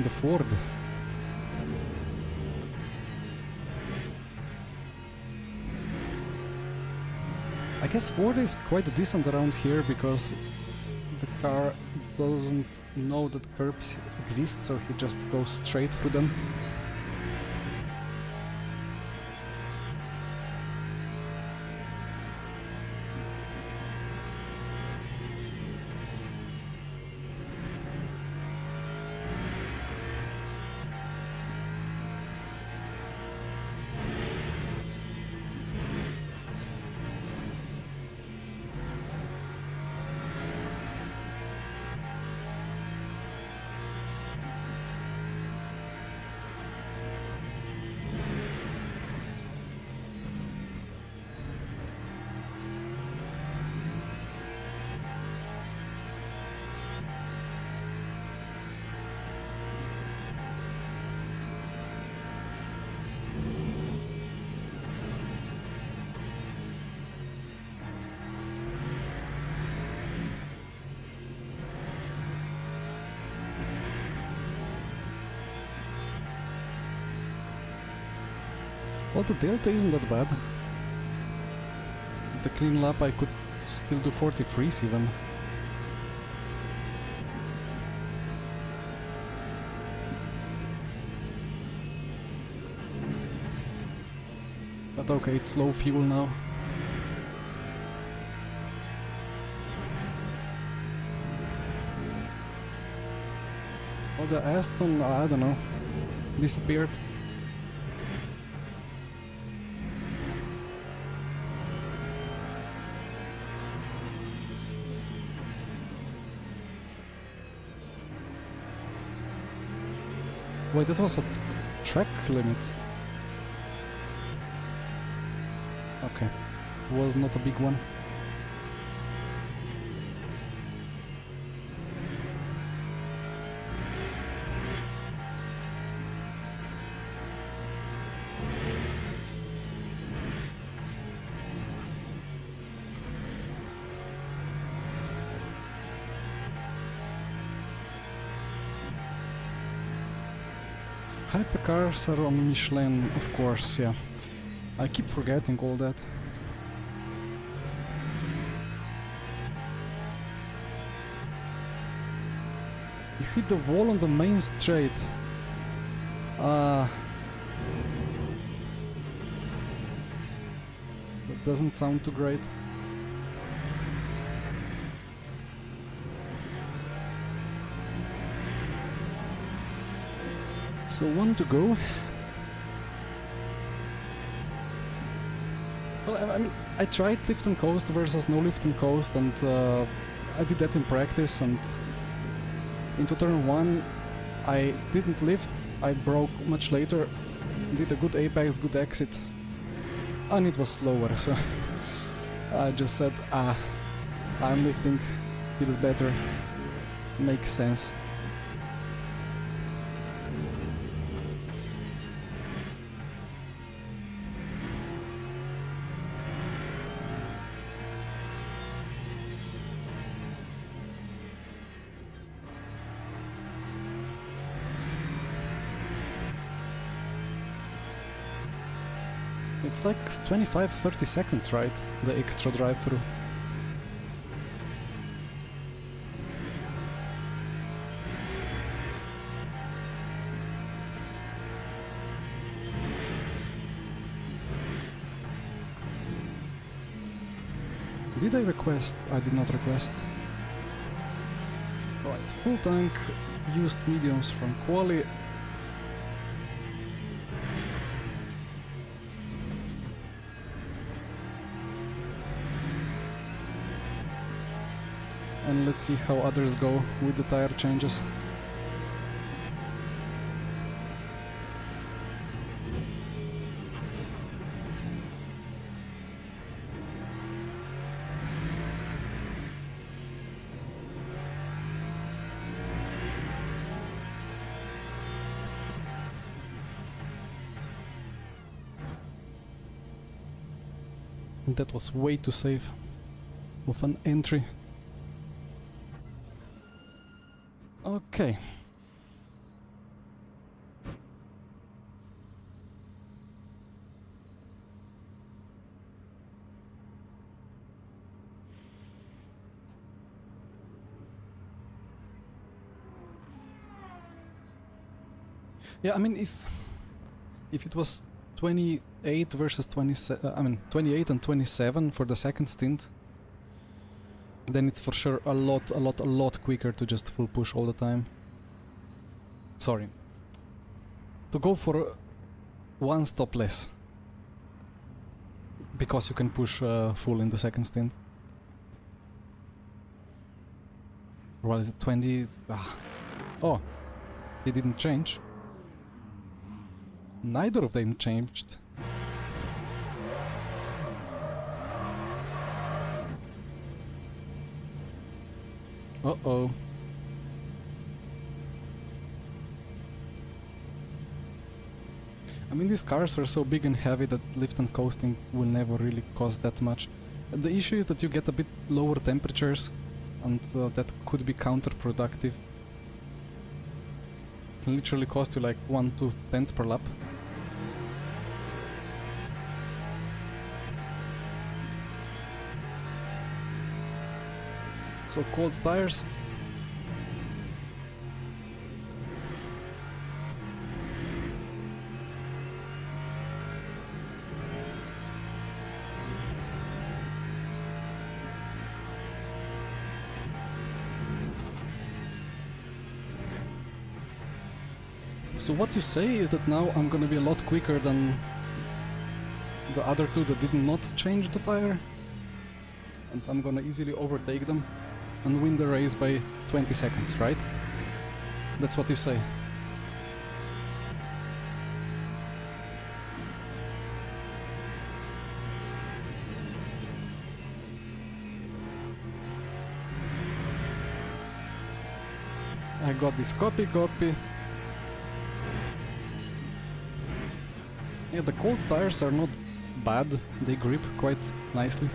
the Ford. I guess Ford is quite decent around here because the car doesn't know that curbs exist, so he just goes straight through them. Well, the delta isn't that bad. With the clean lap I could still do 43s even. But okay, it's low fuel now. Oh, the Aston, I don't know, disappeared. Wait, that was a track limit. Okay, was not a big one. Hypercars are on Michelin, of course, yeah. I keep forgetting all that. You hit the wall on the main straight. That doesn't sound too great. So 1 to go. Well, I mean, I tried lift and coast versus no lift and coast, and I did that in practice, and into turn 1 I didn't lift, I broke much later, did a good apex, good exit, and it was slower, so I just said, I'm lifting, feels better, makes sense. It's like 25-30 seconds, right? The extra drive-through. Did I request? I did not request. Right, full tank, used mediums from Quali. And let's see how others go with the tire changes. That was way too safe with an entry. Okay. Yeah, I mean, if it was 28 versus 27, I mean 28 and 27 for the second stint, then it's for sure a lot quicker to just full push all the time. Sorry. To go for one stop less. Because you can push full in the second stint. Or is it 20? Oh, it didn't change. Neither of them changed. Uh-oh. I mean, these cars are so big and heavy that lift and coasting will never really cost that much. The issue is that you get a bit lower temperatures, and that could be counterproductive. It can literally cost you like 1-2 tenths per lap. So cold tires. So what you say is that now I'm gonna be a lot quicker than the other two that did not change the tire, and I'm gonna easily overtake them and win the race by 20 seconds, right? That's what you say. I got this copy. Yeah, the cold tires are not bad, they grip quite nicely.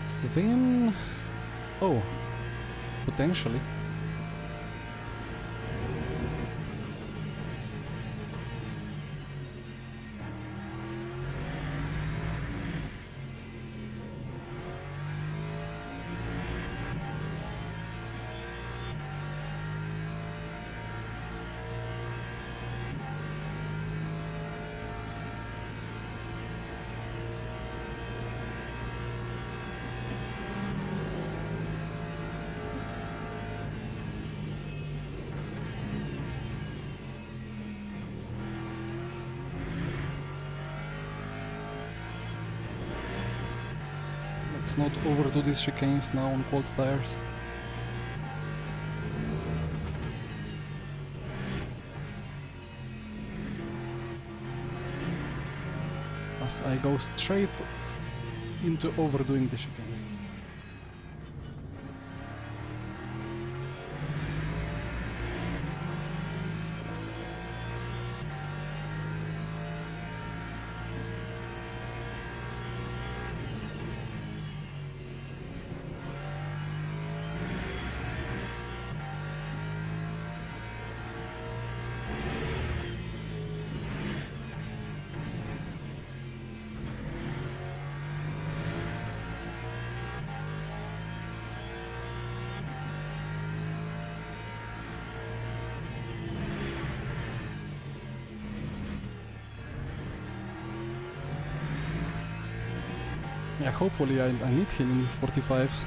Sven... Oh, potentially. Let's not overdo these chicanes now on cold tires. As I go straight into overdoing the chicane. Yeah, hopefully I need him in 45s.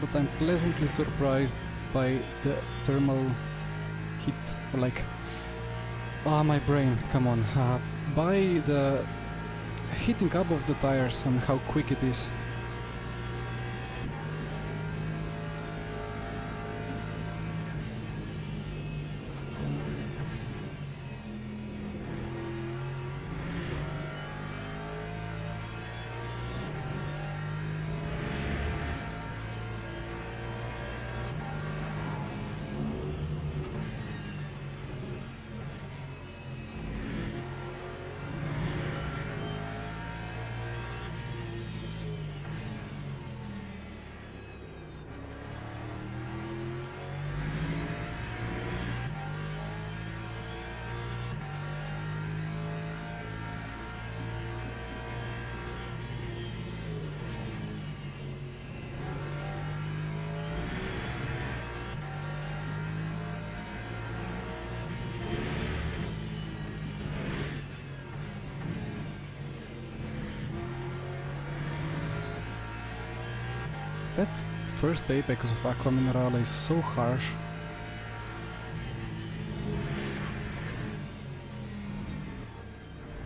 But I'm pleasantly surprised by the thermal heat, like, my brain, come on, by the heating up of the tires and how quick it is. That first apex of Aqua Minerale is so harsh.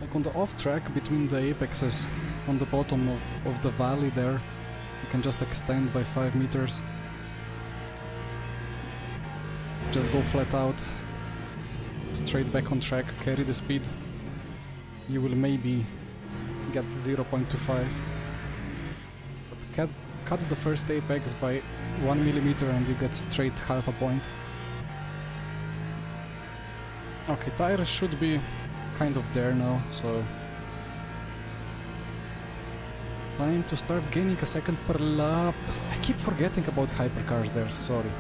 Like on the off track between the apexes on the bottom of the valley there, you can just extend by 5 meters. Just go flat out, straight back on track, carry the speed. You will maybe get 0.25. But cut the first apex by 1 millimeter and you get straight half a point. Okay, Tyre should be kind of there now, so time to start gaining a second per lap. I keep forgetting about hypercars there, sorry.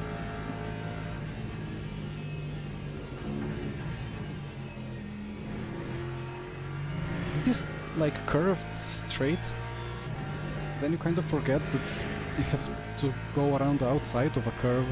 Is this like curved straight? Then you kind of forget that you have to go around the outside of a curve.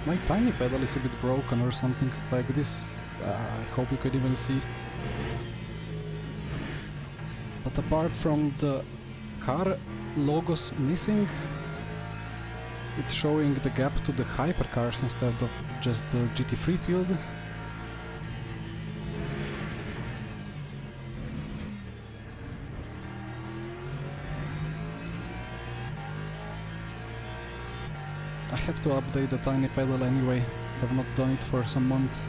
My tiny pedal is a bit broken or something like this. I hope you could even see. But apart from the car logos missing, it's showing the gap to the hypercars instead of just the GT3 field. I have to update the tiny pedal anyway, have not done it for some months.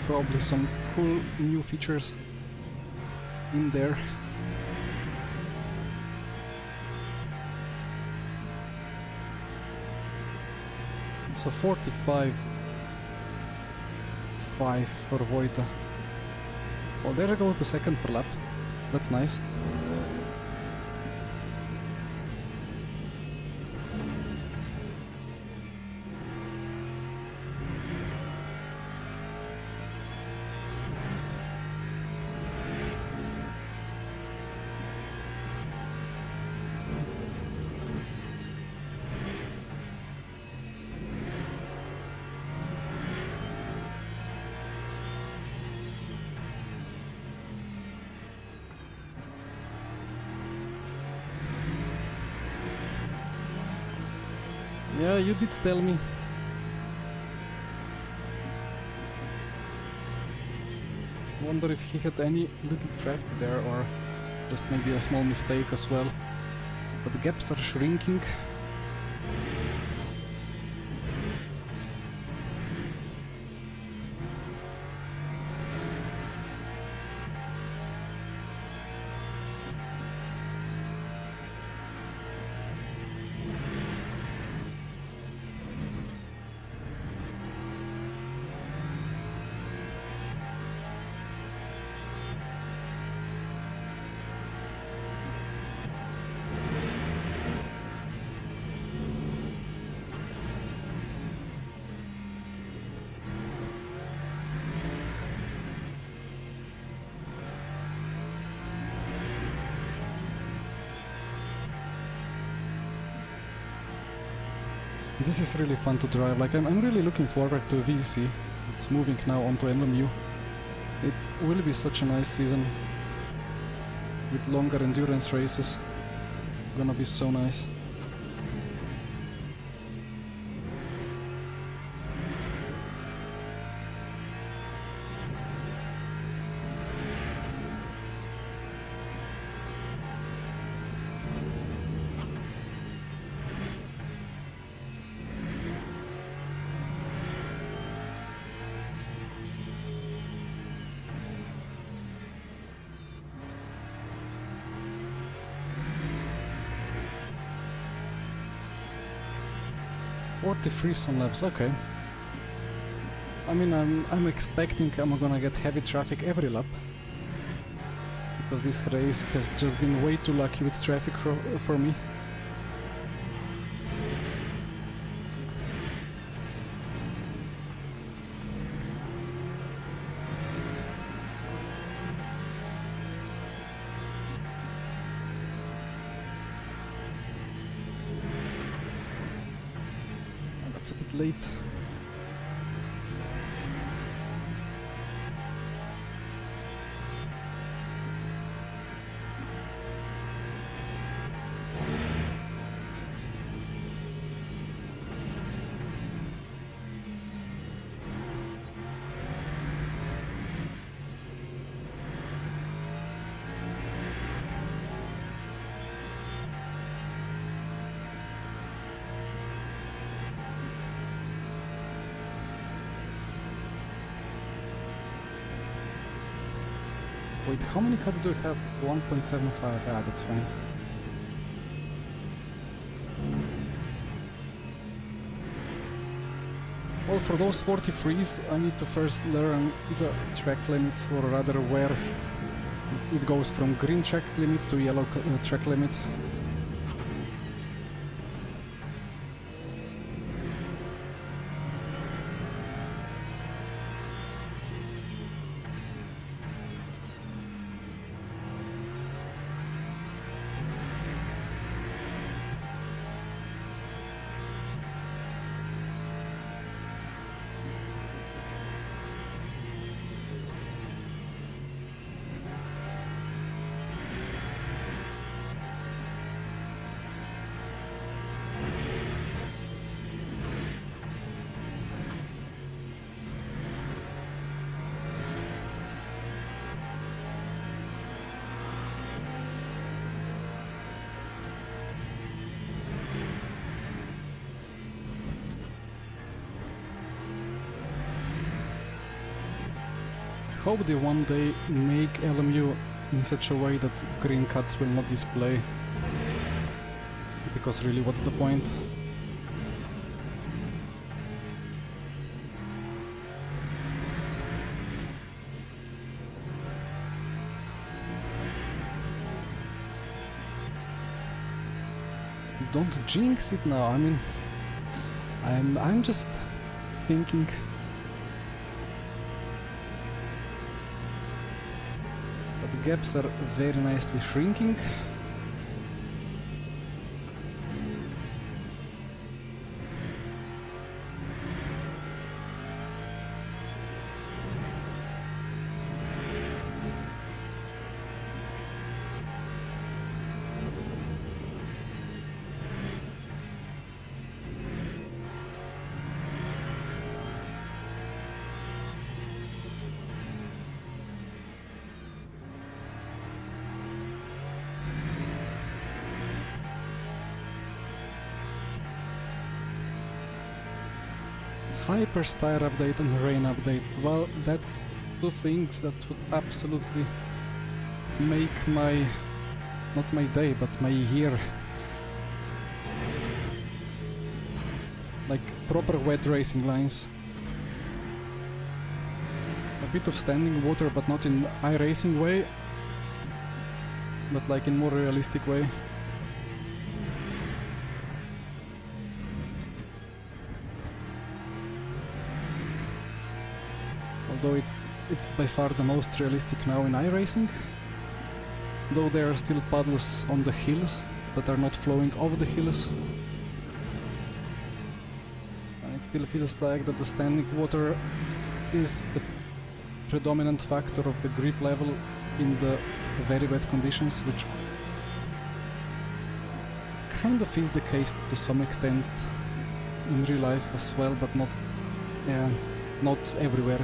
Probably some cool new features in there. So 45.5 for Vojta. Well, there goes the second per lap. That's nice. Yeah, you did tell me. Wonder if he had any little traffic there or just maybe a small mistake as well. But the gaps are shrinking. This is really fun to drive, like I'm really looking forward to VC. It's moving now onto LMU. It will be such a nice season with longer endurance races. Gonna be so nice. Forty-three some laps, okay. I mean, I'm expecting I'm gonna get heavy traffic every lap, because this race has just been way too lucky with traffic for me. That's a bit late. Wait, how many cuts do I have? 1.75, ah, that's fine. Well, for those 43s, I need to first learn the track limits, or rather where it goes from green track limit to yellow track limit. hope they one day make LMU in such a way that green cuts will not display. Because really, what's the point? Don't jinx it now. I mean, I'm just thinking. But the gaps are very nicely shrinking. Hyper Tyre update and rain update. Well, that's two things that would absolutely make my, not my day, but my year. Like proper wet racing lines. A bit of standing water, but not in iRacing way, but like in more realistic way. Although it's by far the most realistic now in iRacing. Though there are still puddles on the hills that are not flowing off the hills. And it still feels like that the standing water is the predominant factor of the grip level in the very wet conditions, which kind of is the case to some extent in real life as well, but not, yeah, not everywhere.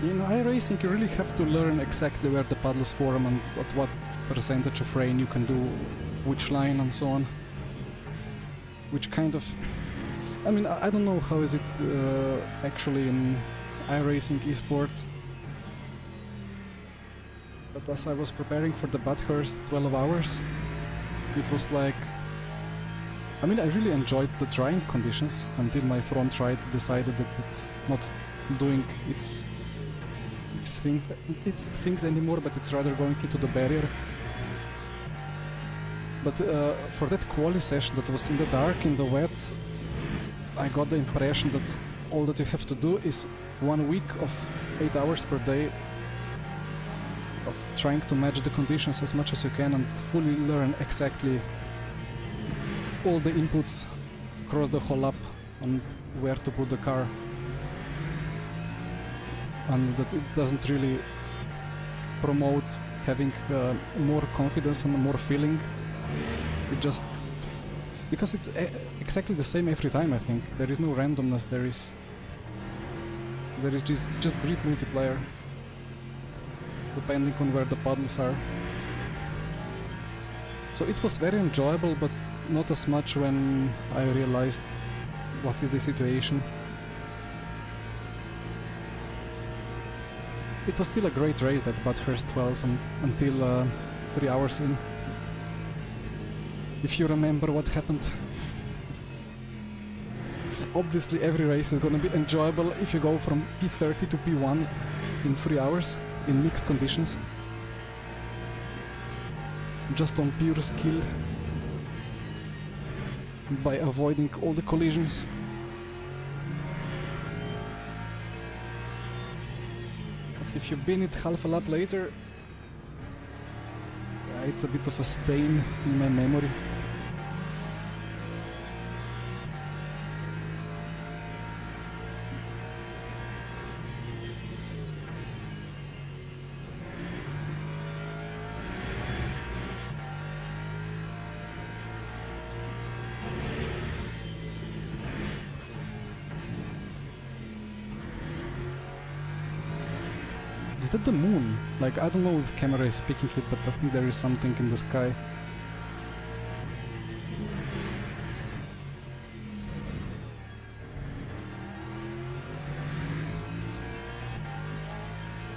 In iRacing you really have to learn exactly where the puddles form and at what percentage of rain you can do which line and so on. Which kind of... I mean, I don't know how is it actually in iRacing esports. But as I was preparing for the Bathurst 12 hours, it was like... I mean, I really enjoyed the drying conditions until my front right decided that it's not doing its things anymore, but it's rather going into the barrier. But for that quali session that was in the dark, in the wet, I got the impression that all that you have to do is 1 week of 8 hours per day of trying to match the conditions as much as you can and fully learn exactly all the inputs across the whole lap on where to put the car. And that it doesn't really promote having more confidence and more feeling. It just... because it's exactly the same every time, I think. There is no randomness, there is just grip multiplier, depending on where the puddles are. So it was very enjoyable, but not as much when I realized what is the situation. It was still a great race, that Bathurst 12, until 3 hours in. If you remember what happened. Obviously every race is gonna be enjoyable if you go from P30 to P1 in 3 hours, in mixed conditions. Just on pure skill, by avoiding all the collisions. If you bin it half a lap later, it's a bit of a stain in my memory. Is that the moon? Like, I don't know if camera is picking it, but I think there is something in the sky.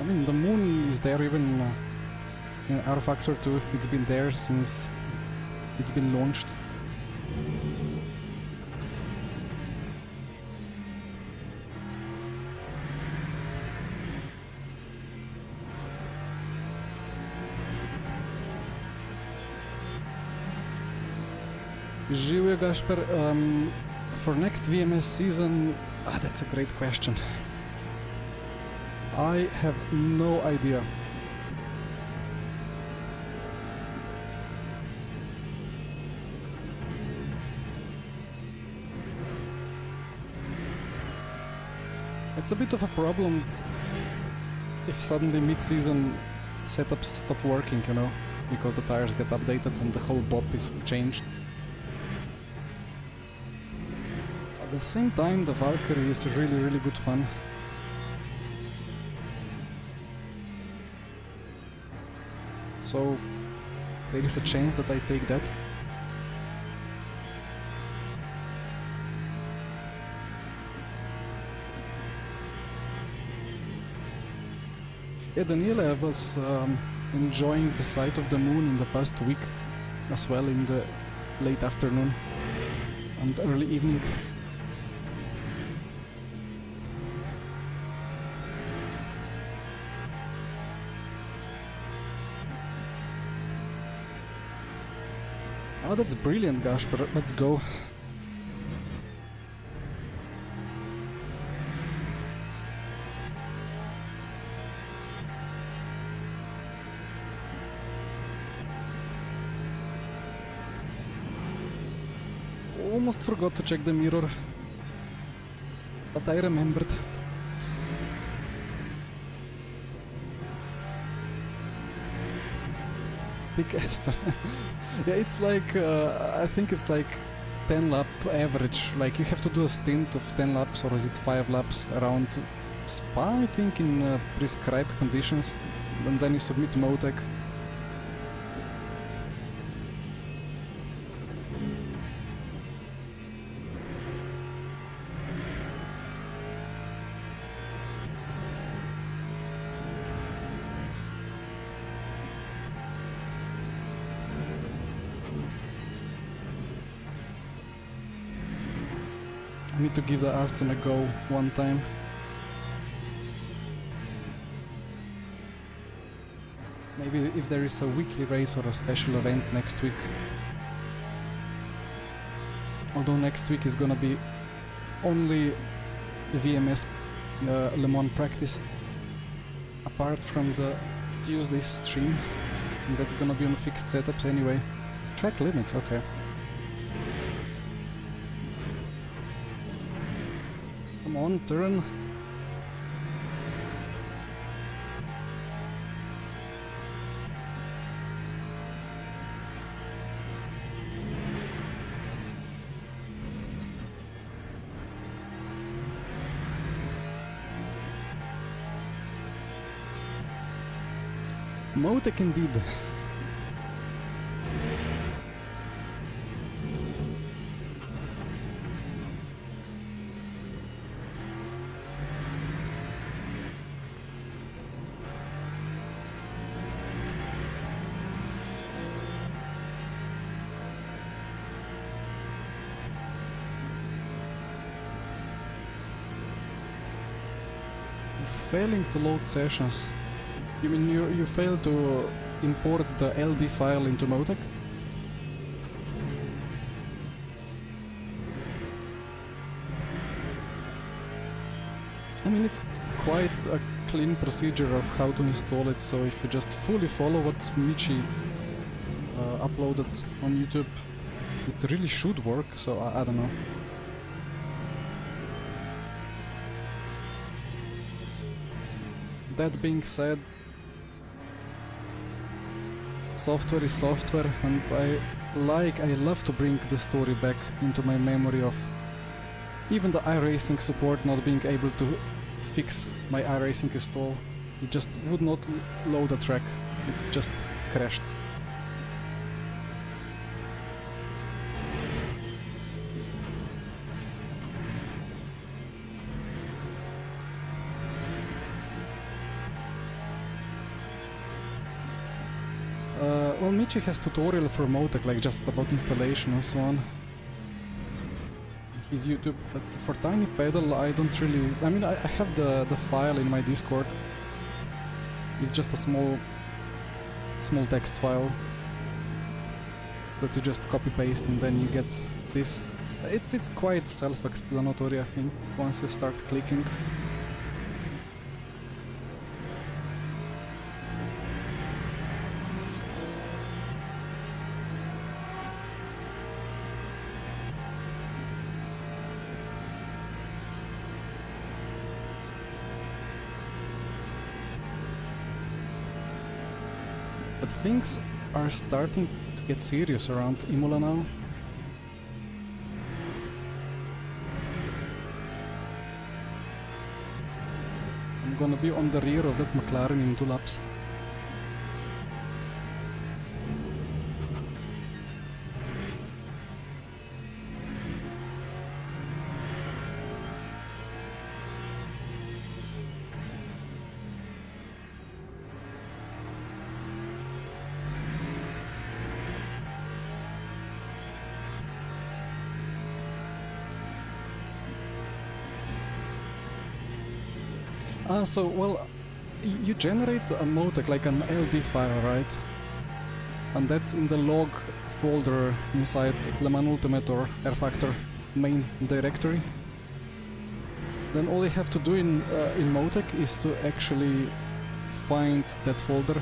I mean, the moon is there even in R Factor 2. It's been there since it's been launched. Živijo Gašper, for next VMS season, that's a great question. I have no idea. It's a bit of a problem if suddenly mid-season setups stop working, you know, because the tires get updated and the whole BOP is changed. At the same time, the Valkyrie is really good fun. So there is a chance that I take that. Yeah, Daniela, I was enjoying the sight of the moon in the past week as well, in the late afternoon and early evening. Oh, that's brilliant, Gaspar. Let's go. Almost forgot to check the mirror, but I remembered. Big Esther. Yeah, it's like, I think it's like 10 lap average. Like you have to do a stint of 10 laps, or is it 5 laps around Spa, I think, in prescribed conditions. And then you submit Motec. I need to give the Aston a go one time. Maybe if there is a weekly race or a special event next week. Although next week is gonna be only VMS Le Mans practice, apart from the Tuesday stream, and that's gonna be on fixed setups anyway. Track limits, okay. Come on, turn. Motec indeed. Failing to load sessions. You mean you failed to import the LD file into Motec? I mean, it's quite a clean procedure of how to install it, so if you just fully follow what Michi uploaded on YouTube, it really should work, so I don't know. That being said, software is software, and I love to bring the story back into my memory of even the iRacing support not being able to fix my iRacing install. It just would not load the track. It just crashed. Well, Michi has tutorial for Motec, like just about installation and so on. His YouTube, but for Tiny Pedal I don't really... I mean, I have the file in my Discord. It's just a small text file that you just copy paste and then you get this. It's quite self-explanatory, I think, once you start clicking. But things are starting to get serious around Imola now. I'm gonna be on the rear of that McLaren in 2 laps. So, well, you generate a Motec, like an LD file, right? And that's in the log folder inside Le Mans Ultimate or R Factor main directory. Then all you have to do in Motec is to actually find that folder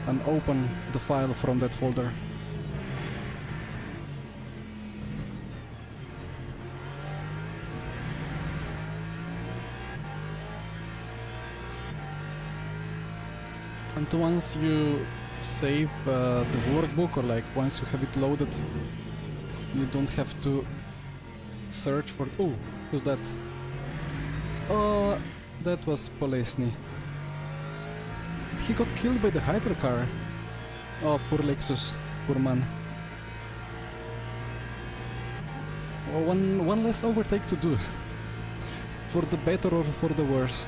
and open the file from that folder. And once you save the workbook, or like once you have it loaded, you don't have to search for... Oh, who's that? Oh, that was Polesny. Did he got killed by the hypercar? Oh, poor Lexus, poor man. Oh, one less overtake to do. For the better or for the worse.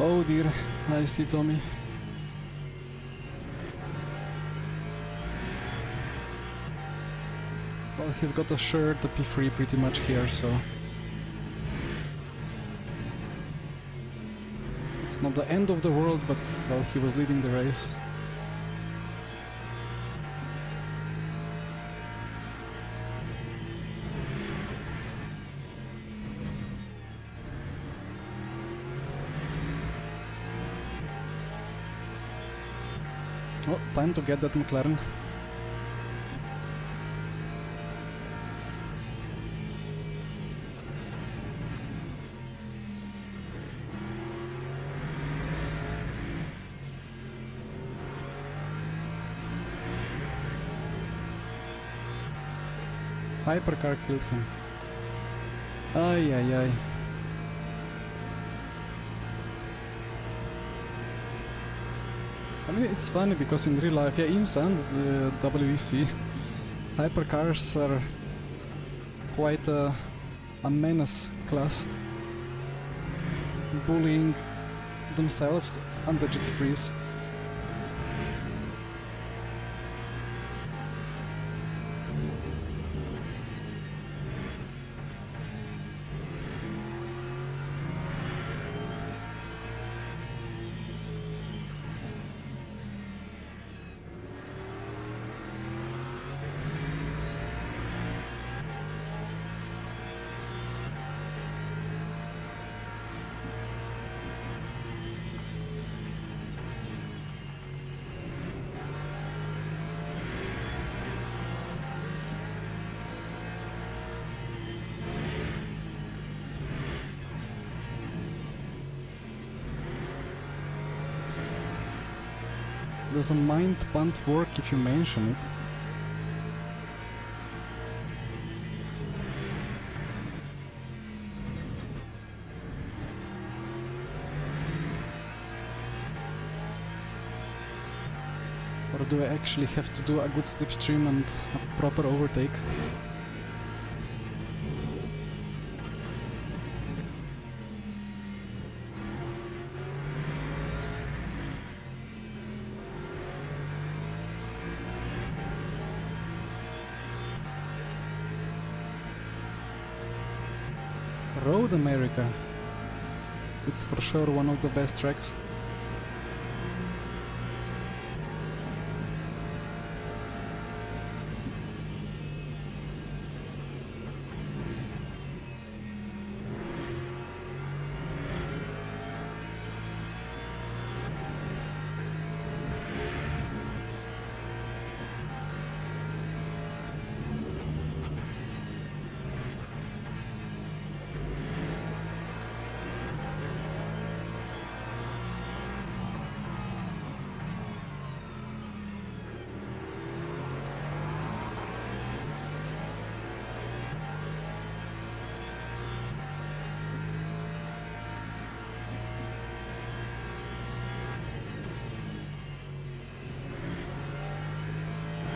Oh dear, I see Tommy. Well, he's got a shirt, a P3 pretty much here, so... It's not the end of the world, but, well, he was leading the race. Oh, time to get that McLaren. Hypercar killed him. Ay ay ay. I mean, it's funny because in real life, yeah, IMSA and the WEC, hypercars are quite a menace class, bullying themselves and the GT3s. Does a mind punt work if you mention it? Or do I actually have to do a good slipstream and a proper overtake? Road America. It's for sure one of the best tracks.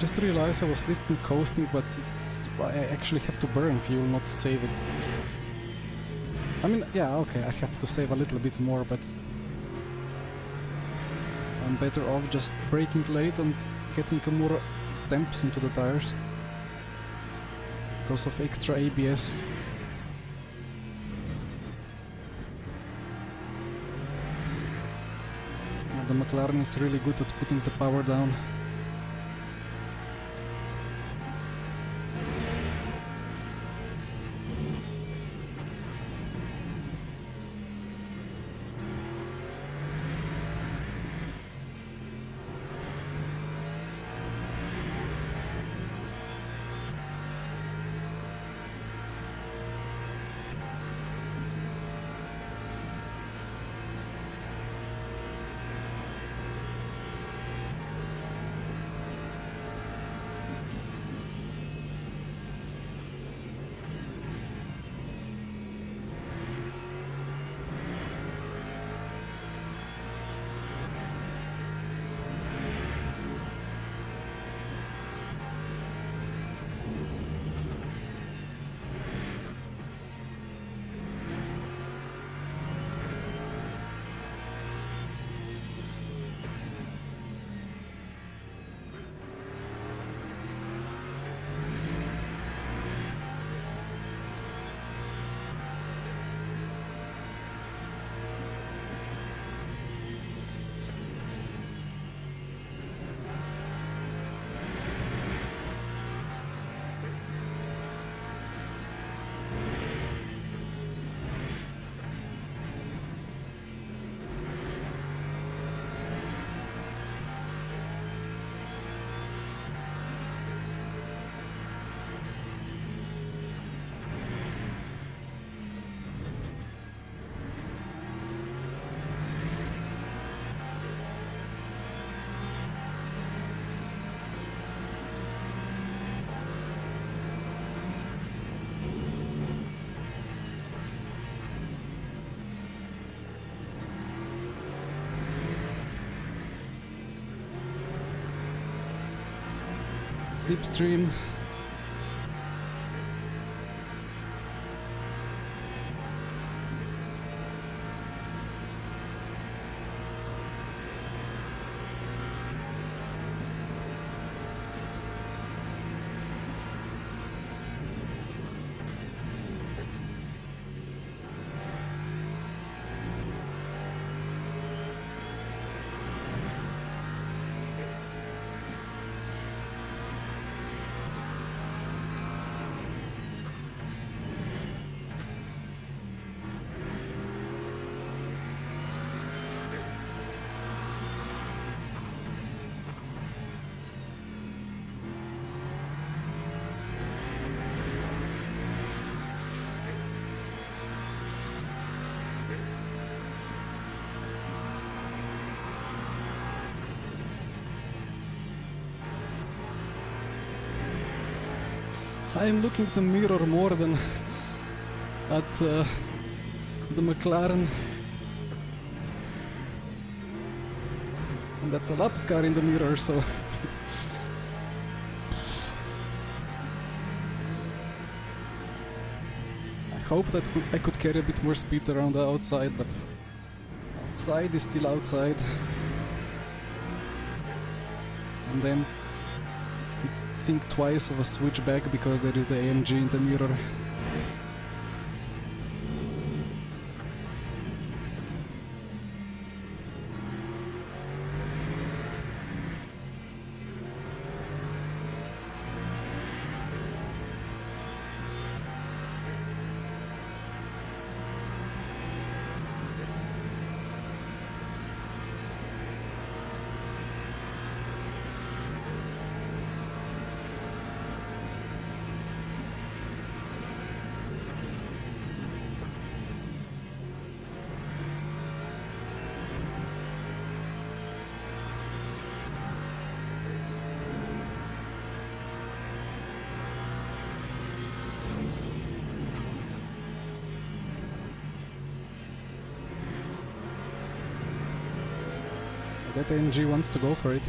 Just realized I was lifting coasting, but I actually have to burn fuel, not save it. I mean, yeah, okay, I have to save a little bit more, but I'm better off just braking late and getting more temps into the tires because of extra ABS. And the McLaren is really good at putting the power down. Slipstream. I'm looking at the mirror more than at the McLaren. And that's a lap car in the mirror, so... I hope that I could carry a bit more speed around the outside, but... outside is still outside. And then... think twice of a switchback because there is the AMG in the mirror. That AMG wants to go for it.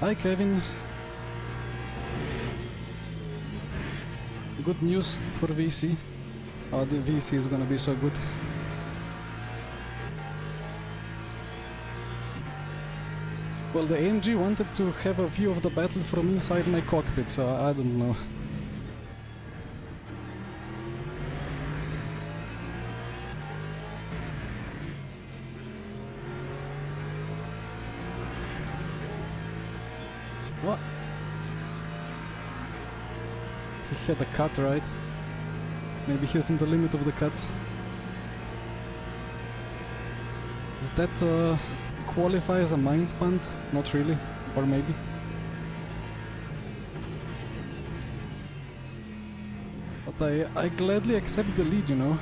Hi Kevin. Good news for VC. Oh, the VC is gonna be so good. Well, the AMG wanted to have a view of the battle from inside my cockpit, so I don't know. What? He had a cut, right? Maybe he's on the limit of the cuts. Does that qualify as a mind punt? Not really. Or maybe. But I gladly accept the lead, you know.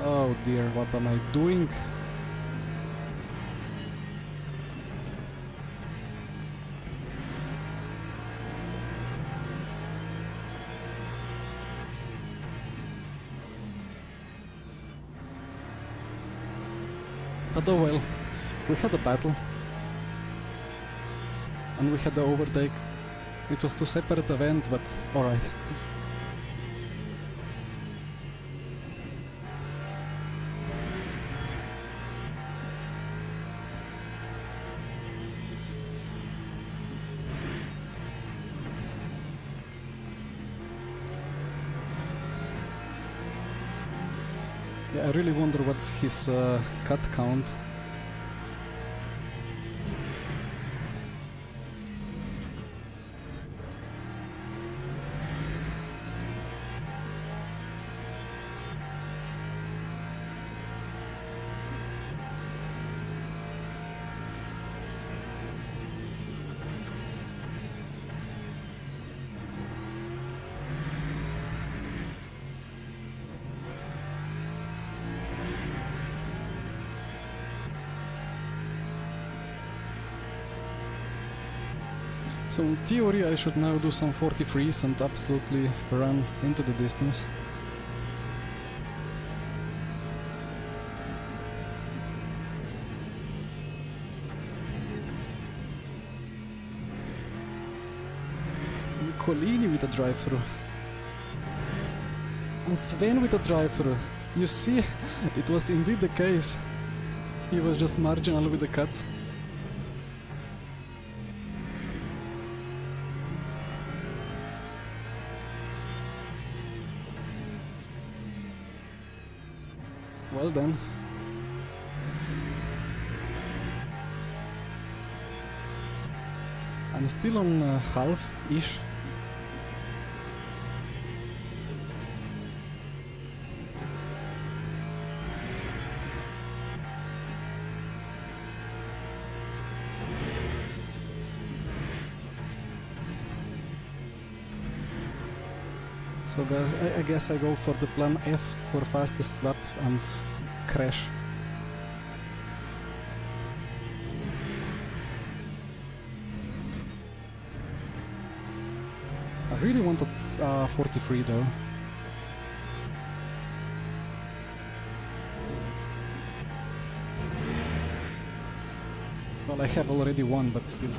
Oh dear, what am I doing? But oh well, we had a battle, and we had the overtake. It was two separate events, but alright. Yeah, I really wonder what's his cut count. So in theory I should now do some 43s and absolutely run into the distance. Nicolini with a drive-through. And Sven with a drive-through. You see, it was indeed the case. He was just marginal with the cuts. Well done. I'm still on half-ish. So I guess I go for the plan F for fastest lap and crash. I really wanted 43 though. Well, I have already won, but still.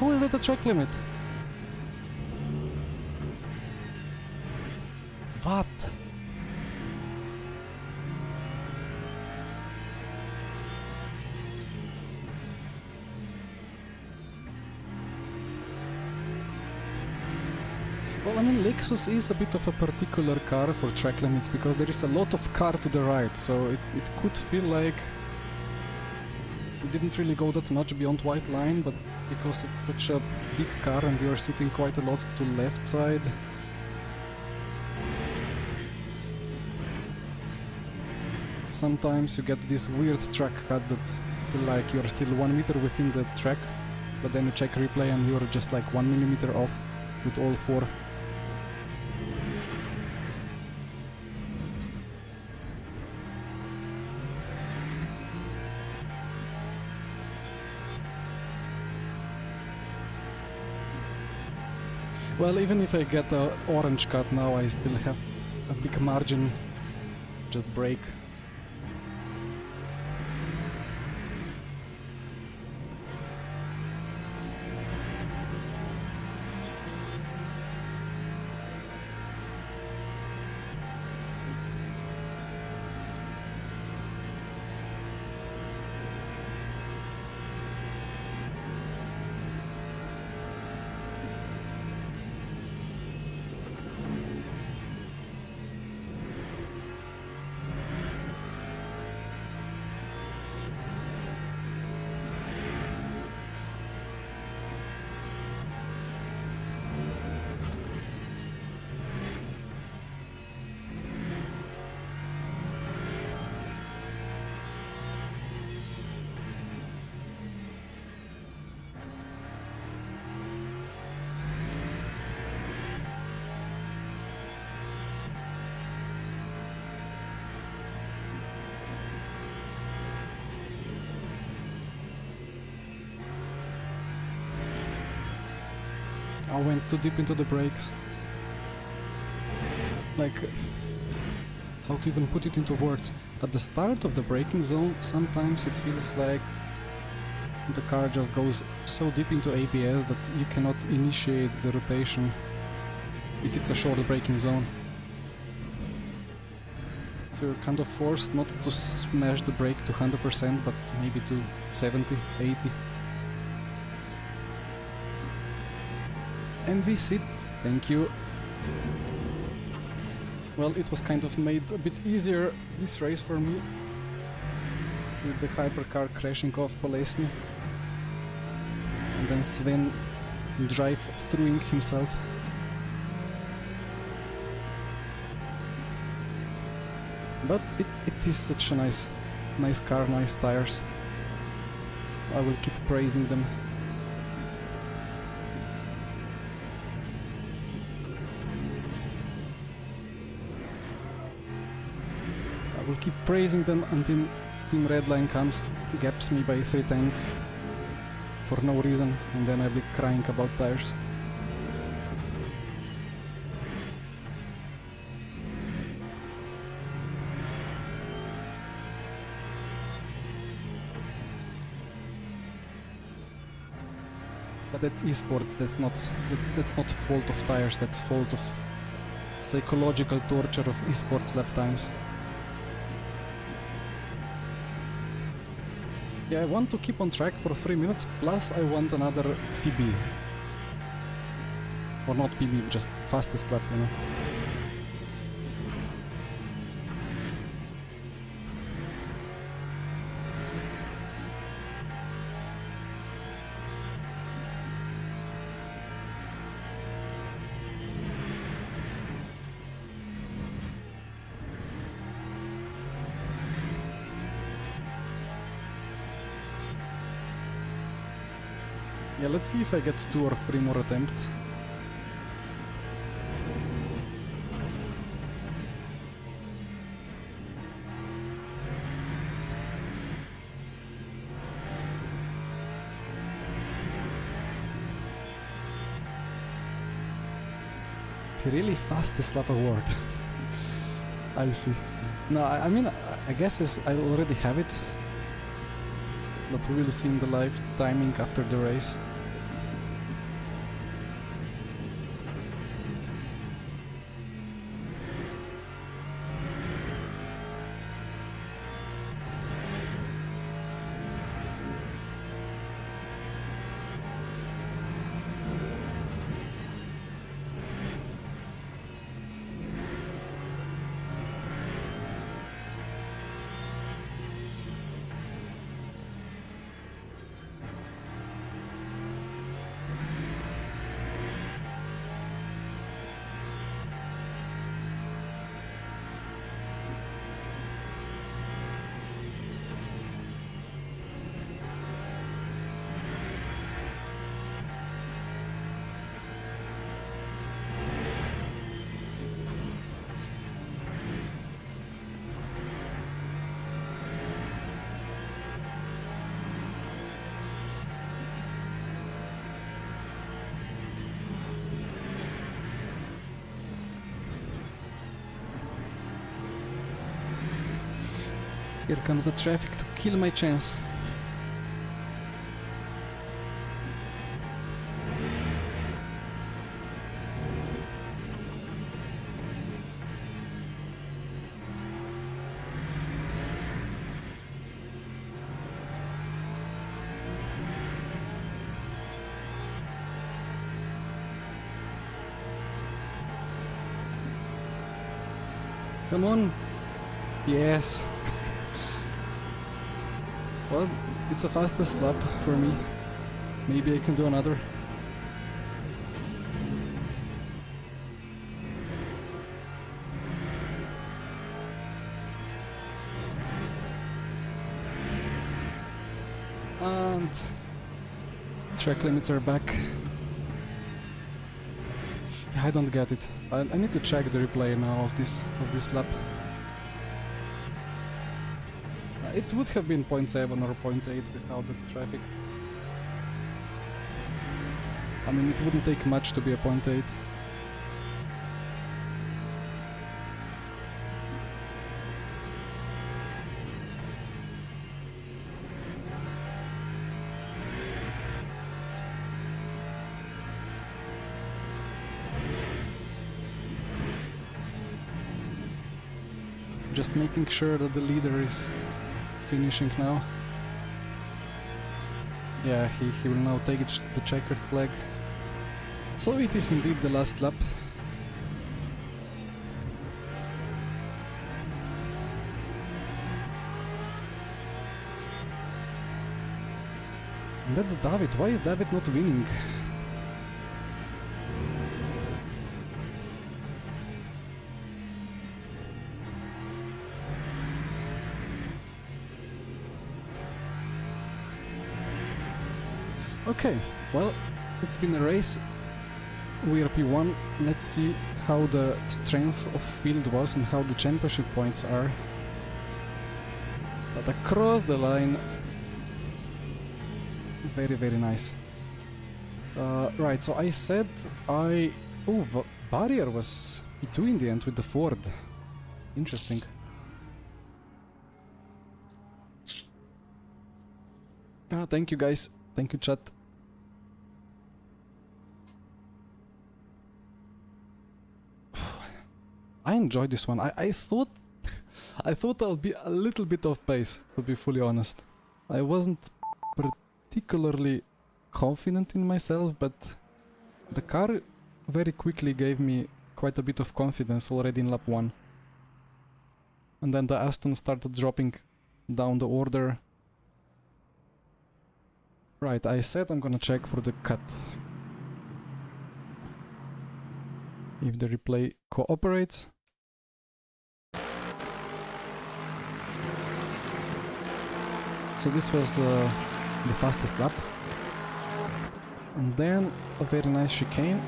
How is that a track limit? What? Well, I mean, Lexus is a bit of a particular car for track limits because there is a lot of car to the right, so it could feel like you didn't really go that much beyond white line, but because it's such a big car and you're sitting quite a lot to left side. Sometimes you get these weird track cuts that feel like you're still 1 meter within the track, but then you check replay and you're just like 1 millimeter off with all four. Well, even if I get a orange cut now, I still have a big margin. Just brake. I went too deep into the brakes. Like, how to even put it into words? At the start of the braking zone, sometimes it feels like the car just goes so deep into ABS that you cannot initiate the rotation if it's a short braking zone. So you're kind of forced not to smash the brake to 100%, but maybe to 70, 80. MV sit, thank you. Well, it was kind of made a bit easier this race for me with the hypercar crashing off Bolesny and then Sven drive-throughing himself. But it is such a nice car, nice tires. I will keep praising them. I will keep praising them until Team Redline comes, gaps me by 3/10 for no reason, and then I'll be crying about tires. But that's esports, that's not fault of tires, that's fault of psychological torture of esports lap times. Yeah, I want to keep on track for 3 minutes, plus I want another PB. Or not PB, just fastest lap, you know. Yeah, let's see if I get 2 or 3 more attempts. Really fastest lap award. I see. No, I mean, I guess I already have it. But we will see in the live timing after the race. Here comes the traffic to kill my chance. Come on. Yes. Well, it's a fastest lap for me. Maybe I can do another. And track limits are back. Yeah, I don't get it. I need to check the replay now of this lap. It would have been 0.7 or 0.8 without the traffic. I mean, it wouldn't take much to be a 0.8. Just making sure that the leader is finishing now. Yeah, he will now take the checkered flag. So it is indeed the last lap. And that's David. Why is David not winning? Okay, well, it's been a race. We are P1. Let's see how the strength of field was and how the championship points are. But across the line, very, very nice. Right, so I said Barrier was P2 in the end with the Ford. Interesting. Thank you guys. Thank you, chat. I enjoyed this one. I thought I'll be a little bit off pace, to be fully honest. I wasn't particularly confident in myself, but the car very quickly gave me quite a bit of confidence already in lap 1. And then the Aston started dropping down the order. Right, I said I'm gonna check for the cut. If the replay cooperates. So this was the fastest lap. And then a very nice chicane.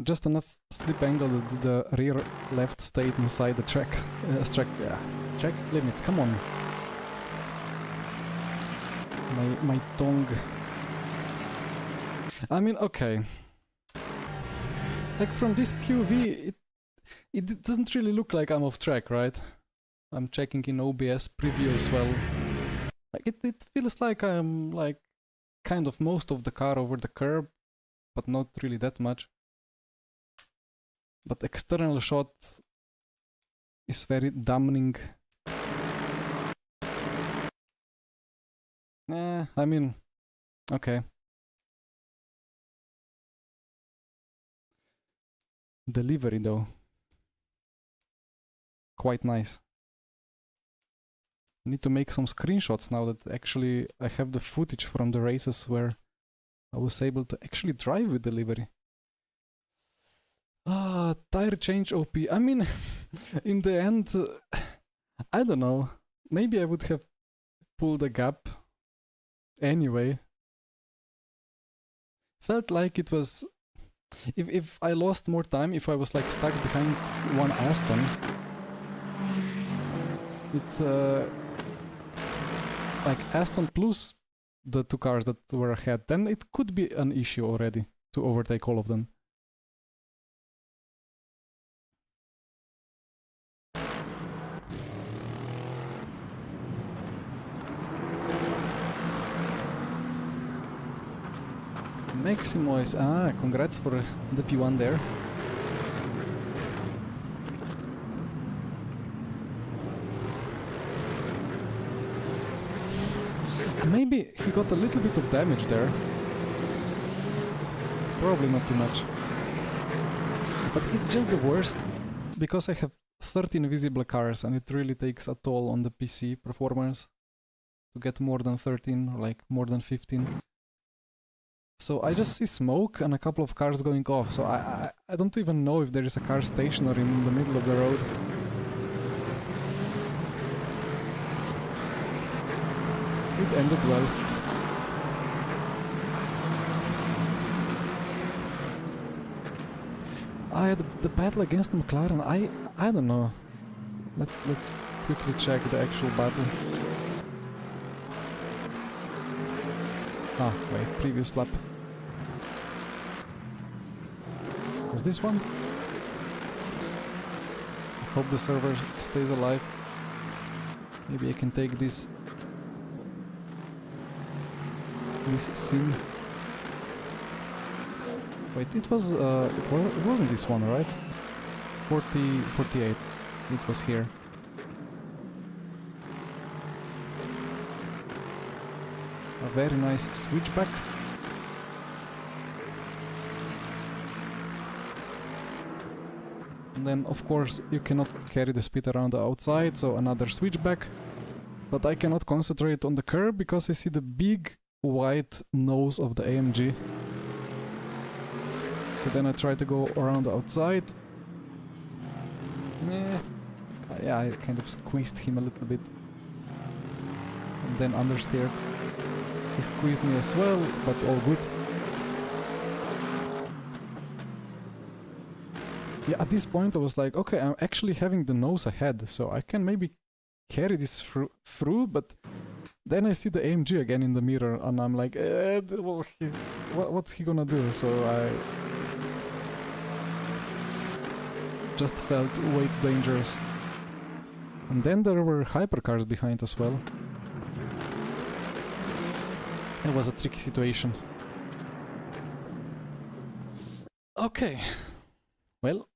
Just enough slip angle that the rear left stayed inside the track limits. Come on. My tongue. I mean, okay. Like from this POV, it doesn't really look like I'm off track, right? I'm checking in OBS preview as well. Like it feels like I'm like kind of most of the car over the curb, but not really that much. But external shot is very damning. I mean, okay. Delivery though. Quite nice. I need to make some screenshots now that actually I have the footage from the races where I was able to actually drive with delivery. Tire change OP. I mean, in the end, I don't know. Maybe I would have pulled a gap anyway. Felt like it was... If I lost more time, if I was like stuck behind one Aston, it's like Aston plus the two cars that were ahead, then it could be an issue already to overtake all of them. Maximo is... congrats for the P1 there. Maybe he got a little bit of damage there. Probably not too much. But it's just the worst, because I have 13 visible cars and it really takes a toll on the PC performance to get more than 13 or like more than 15. So I just see smoke and a couple of cars going off, so I don't even know if there is a car stationary in the middle of the road. It ended well. I had the battle against McLaren. I don't know. Let's quickly check the actual battle. Wait, previous lap. Was this one? I hope the server stays alive. Maybe I can take this scene. Wait, it wasn't this one, right? 48. It was here. A very nice switchback. And then, of course, you cannot carry the speed around the outside, so another switchback. But I cannot concentrate on the curb because I see the big white nose of the AMG. So then I try to go around the outside. Yeah, I kind of squeezed him a little bit. And then understeered. He squeezed me as well, but all good. Yeah, at this point I was like, okay, I'm actually having the nose ahead, so I can maybe carry this through, but then I see the AMG again in the mirror, and I'm like, well, what's he gonna do? So I just felt way too dangerous. And then there were hypercars behind as well. It was a tricky situation. Okay. Well,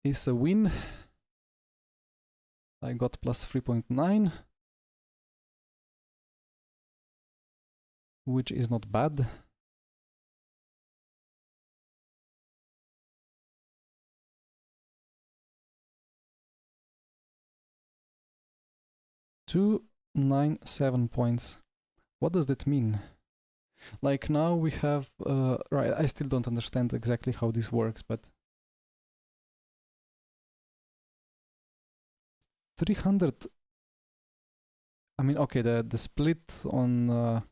it's a win. I got plus 3.9, which is not bad. $297 points. What does that mean? Like now we have, right, I still don't understand exactly how this works, but 300, I mean, okay, the split on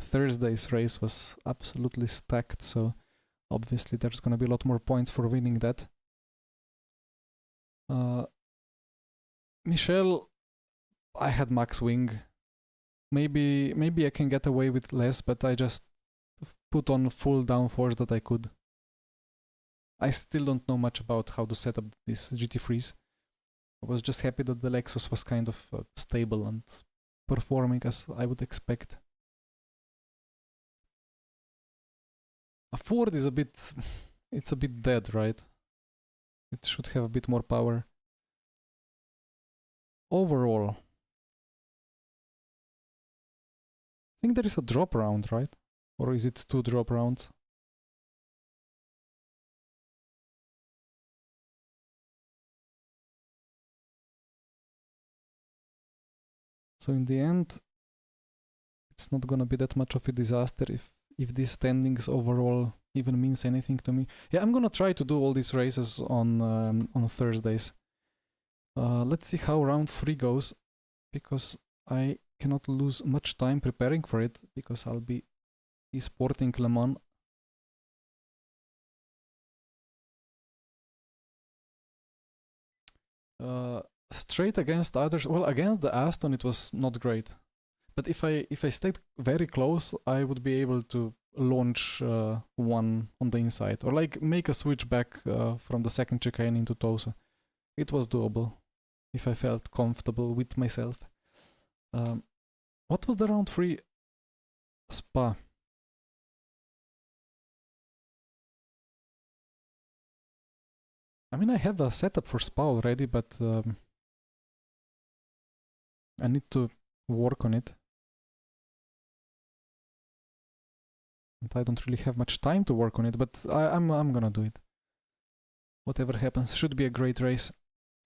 Thursday's race was absolutely stacked, so obviously there's gonna be a lot more points for winning that. Michelle, I had max wing. Maybe I can get away with less, but I just put on full downforce that I could. I still don't know much about how to set up these GT3s. I was just happy that the Lexus was kind of stable and performing as I would expect. A Ford is a bit, it's a bit dead, right? It should have a bit more power. Overall, I think there is a drop round, right? Or is it 2 drop rounds? So in the end, it's not gonna be that much of a disaster if these standings overall even means anything to me. Yeah, I'm gonna try to do all these races on Thursdays. Let's see how round 3 goes, because I cannot lose much time preparing for it, because I'll be esporting Le Mans. Straight against others, well, against the Aston it was not great. But if I stayed very close, I would be able to launch one on the inside, or like make a switch back from the second chicane into Tosa. It was doable if I felt comfortable with myself. What was the round 3? Spa. I mean, I have a setup for Spa already, but I need to work on it. And I don't really have much time to work on it, but I'm gonna do it. Whatever happens, should be a great race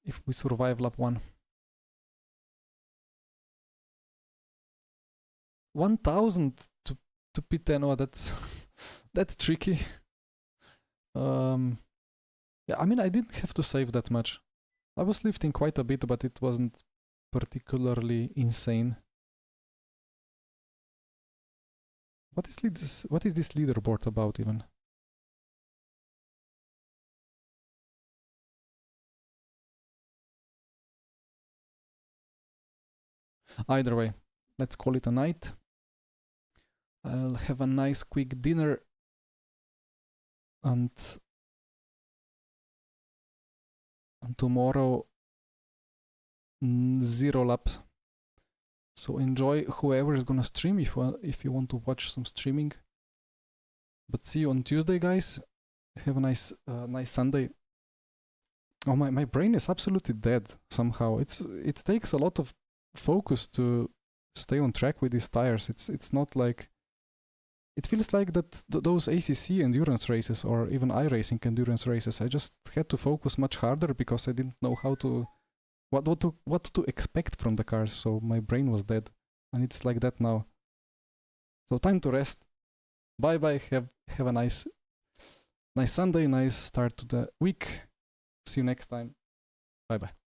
if we survive lap 1. 1000 to P10. Oh, that's that's tricky. Yeah, I mean, I didn't have to save that much. I was lifting quite a bit, but it wasn't particularly insane. What is this leaderboard about even? Either way, let's call it a night. I'll have a nice quick dinner and tomorrow 0 laps. So enjoy whoever is gonna stream if you want to watch some streaming. But see you on Tuesday, guys. Have a nice Sunday. Oh, my brain is absolutely dead somehow. It takes a lot of focus to stay on track with these tires. It's not like, it feels like that those ACC endurance races or even iRacing endurance races, I just had to focus much harder because I didn't know how to what to expect from the cars. So my brain was dead, and it's like that now. So time to rest. Bye bye. Have a nice Sunday, nice start to the week. See you next time. Bye bye.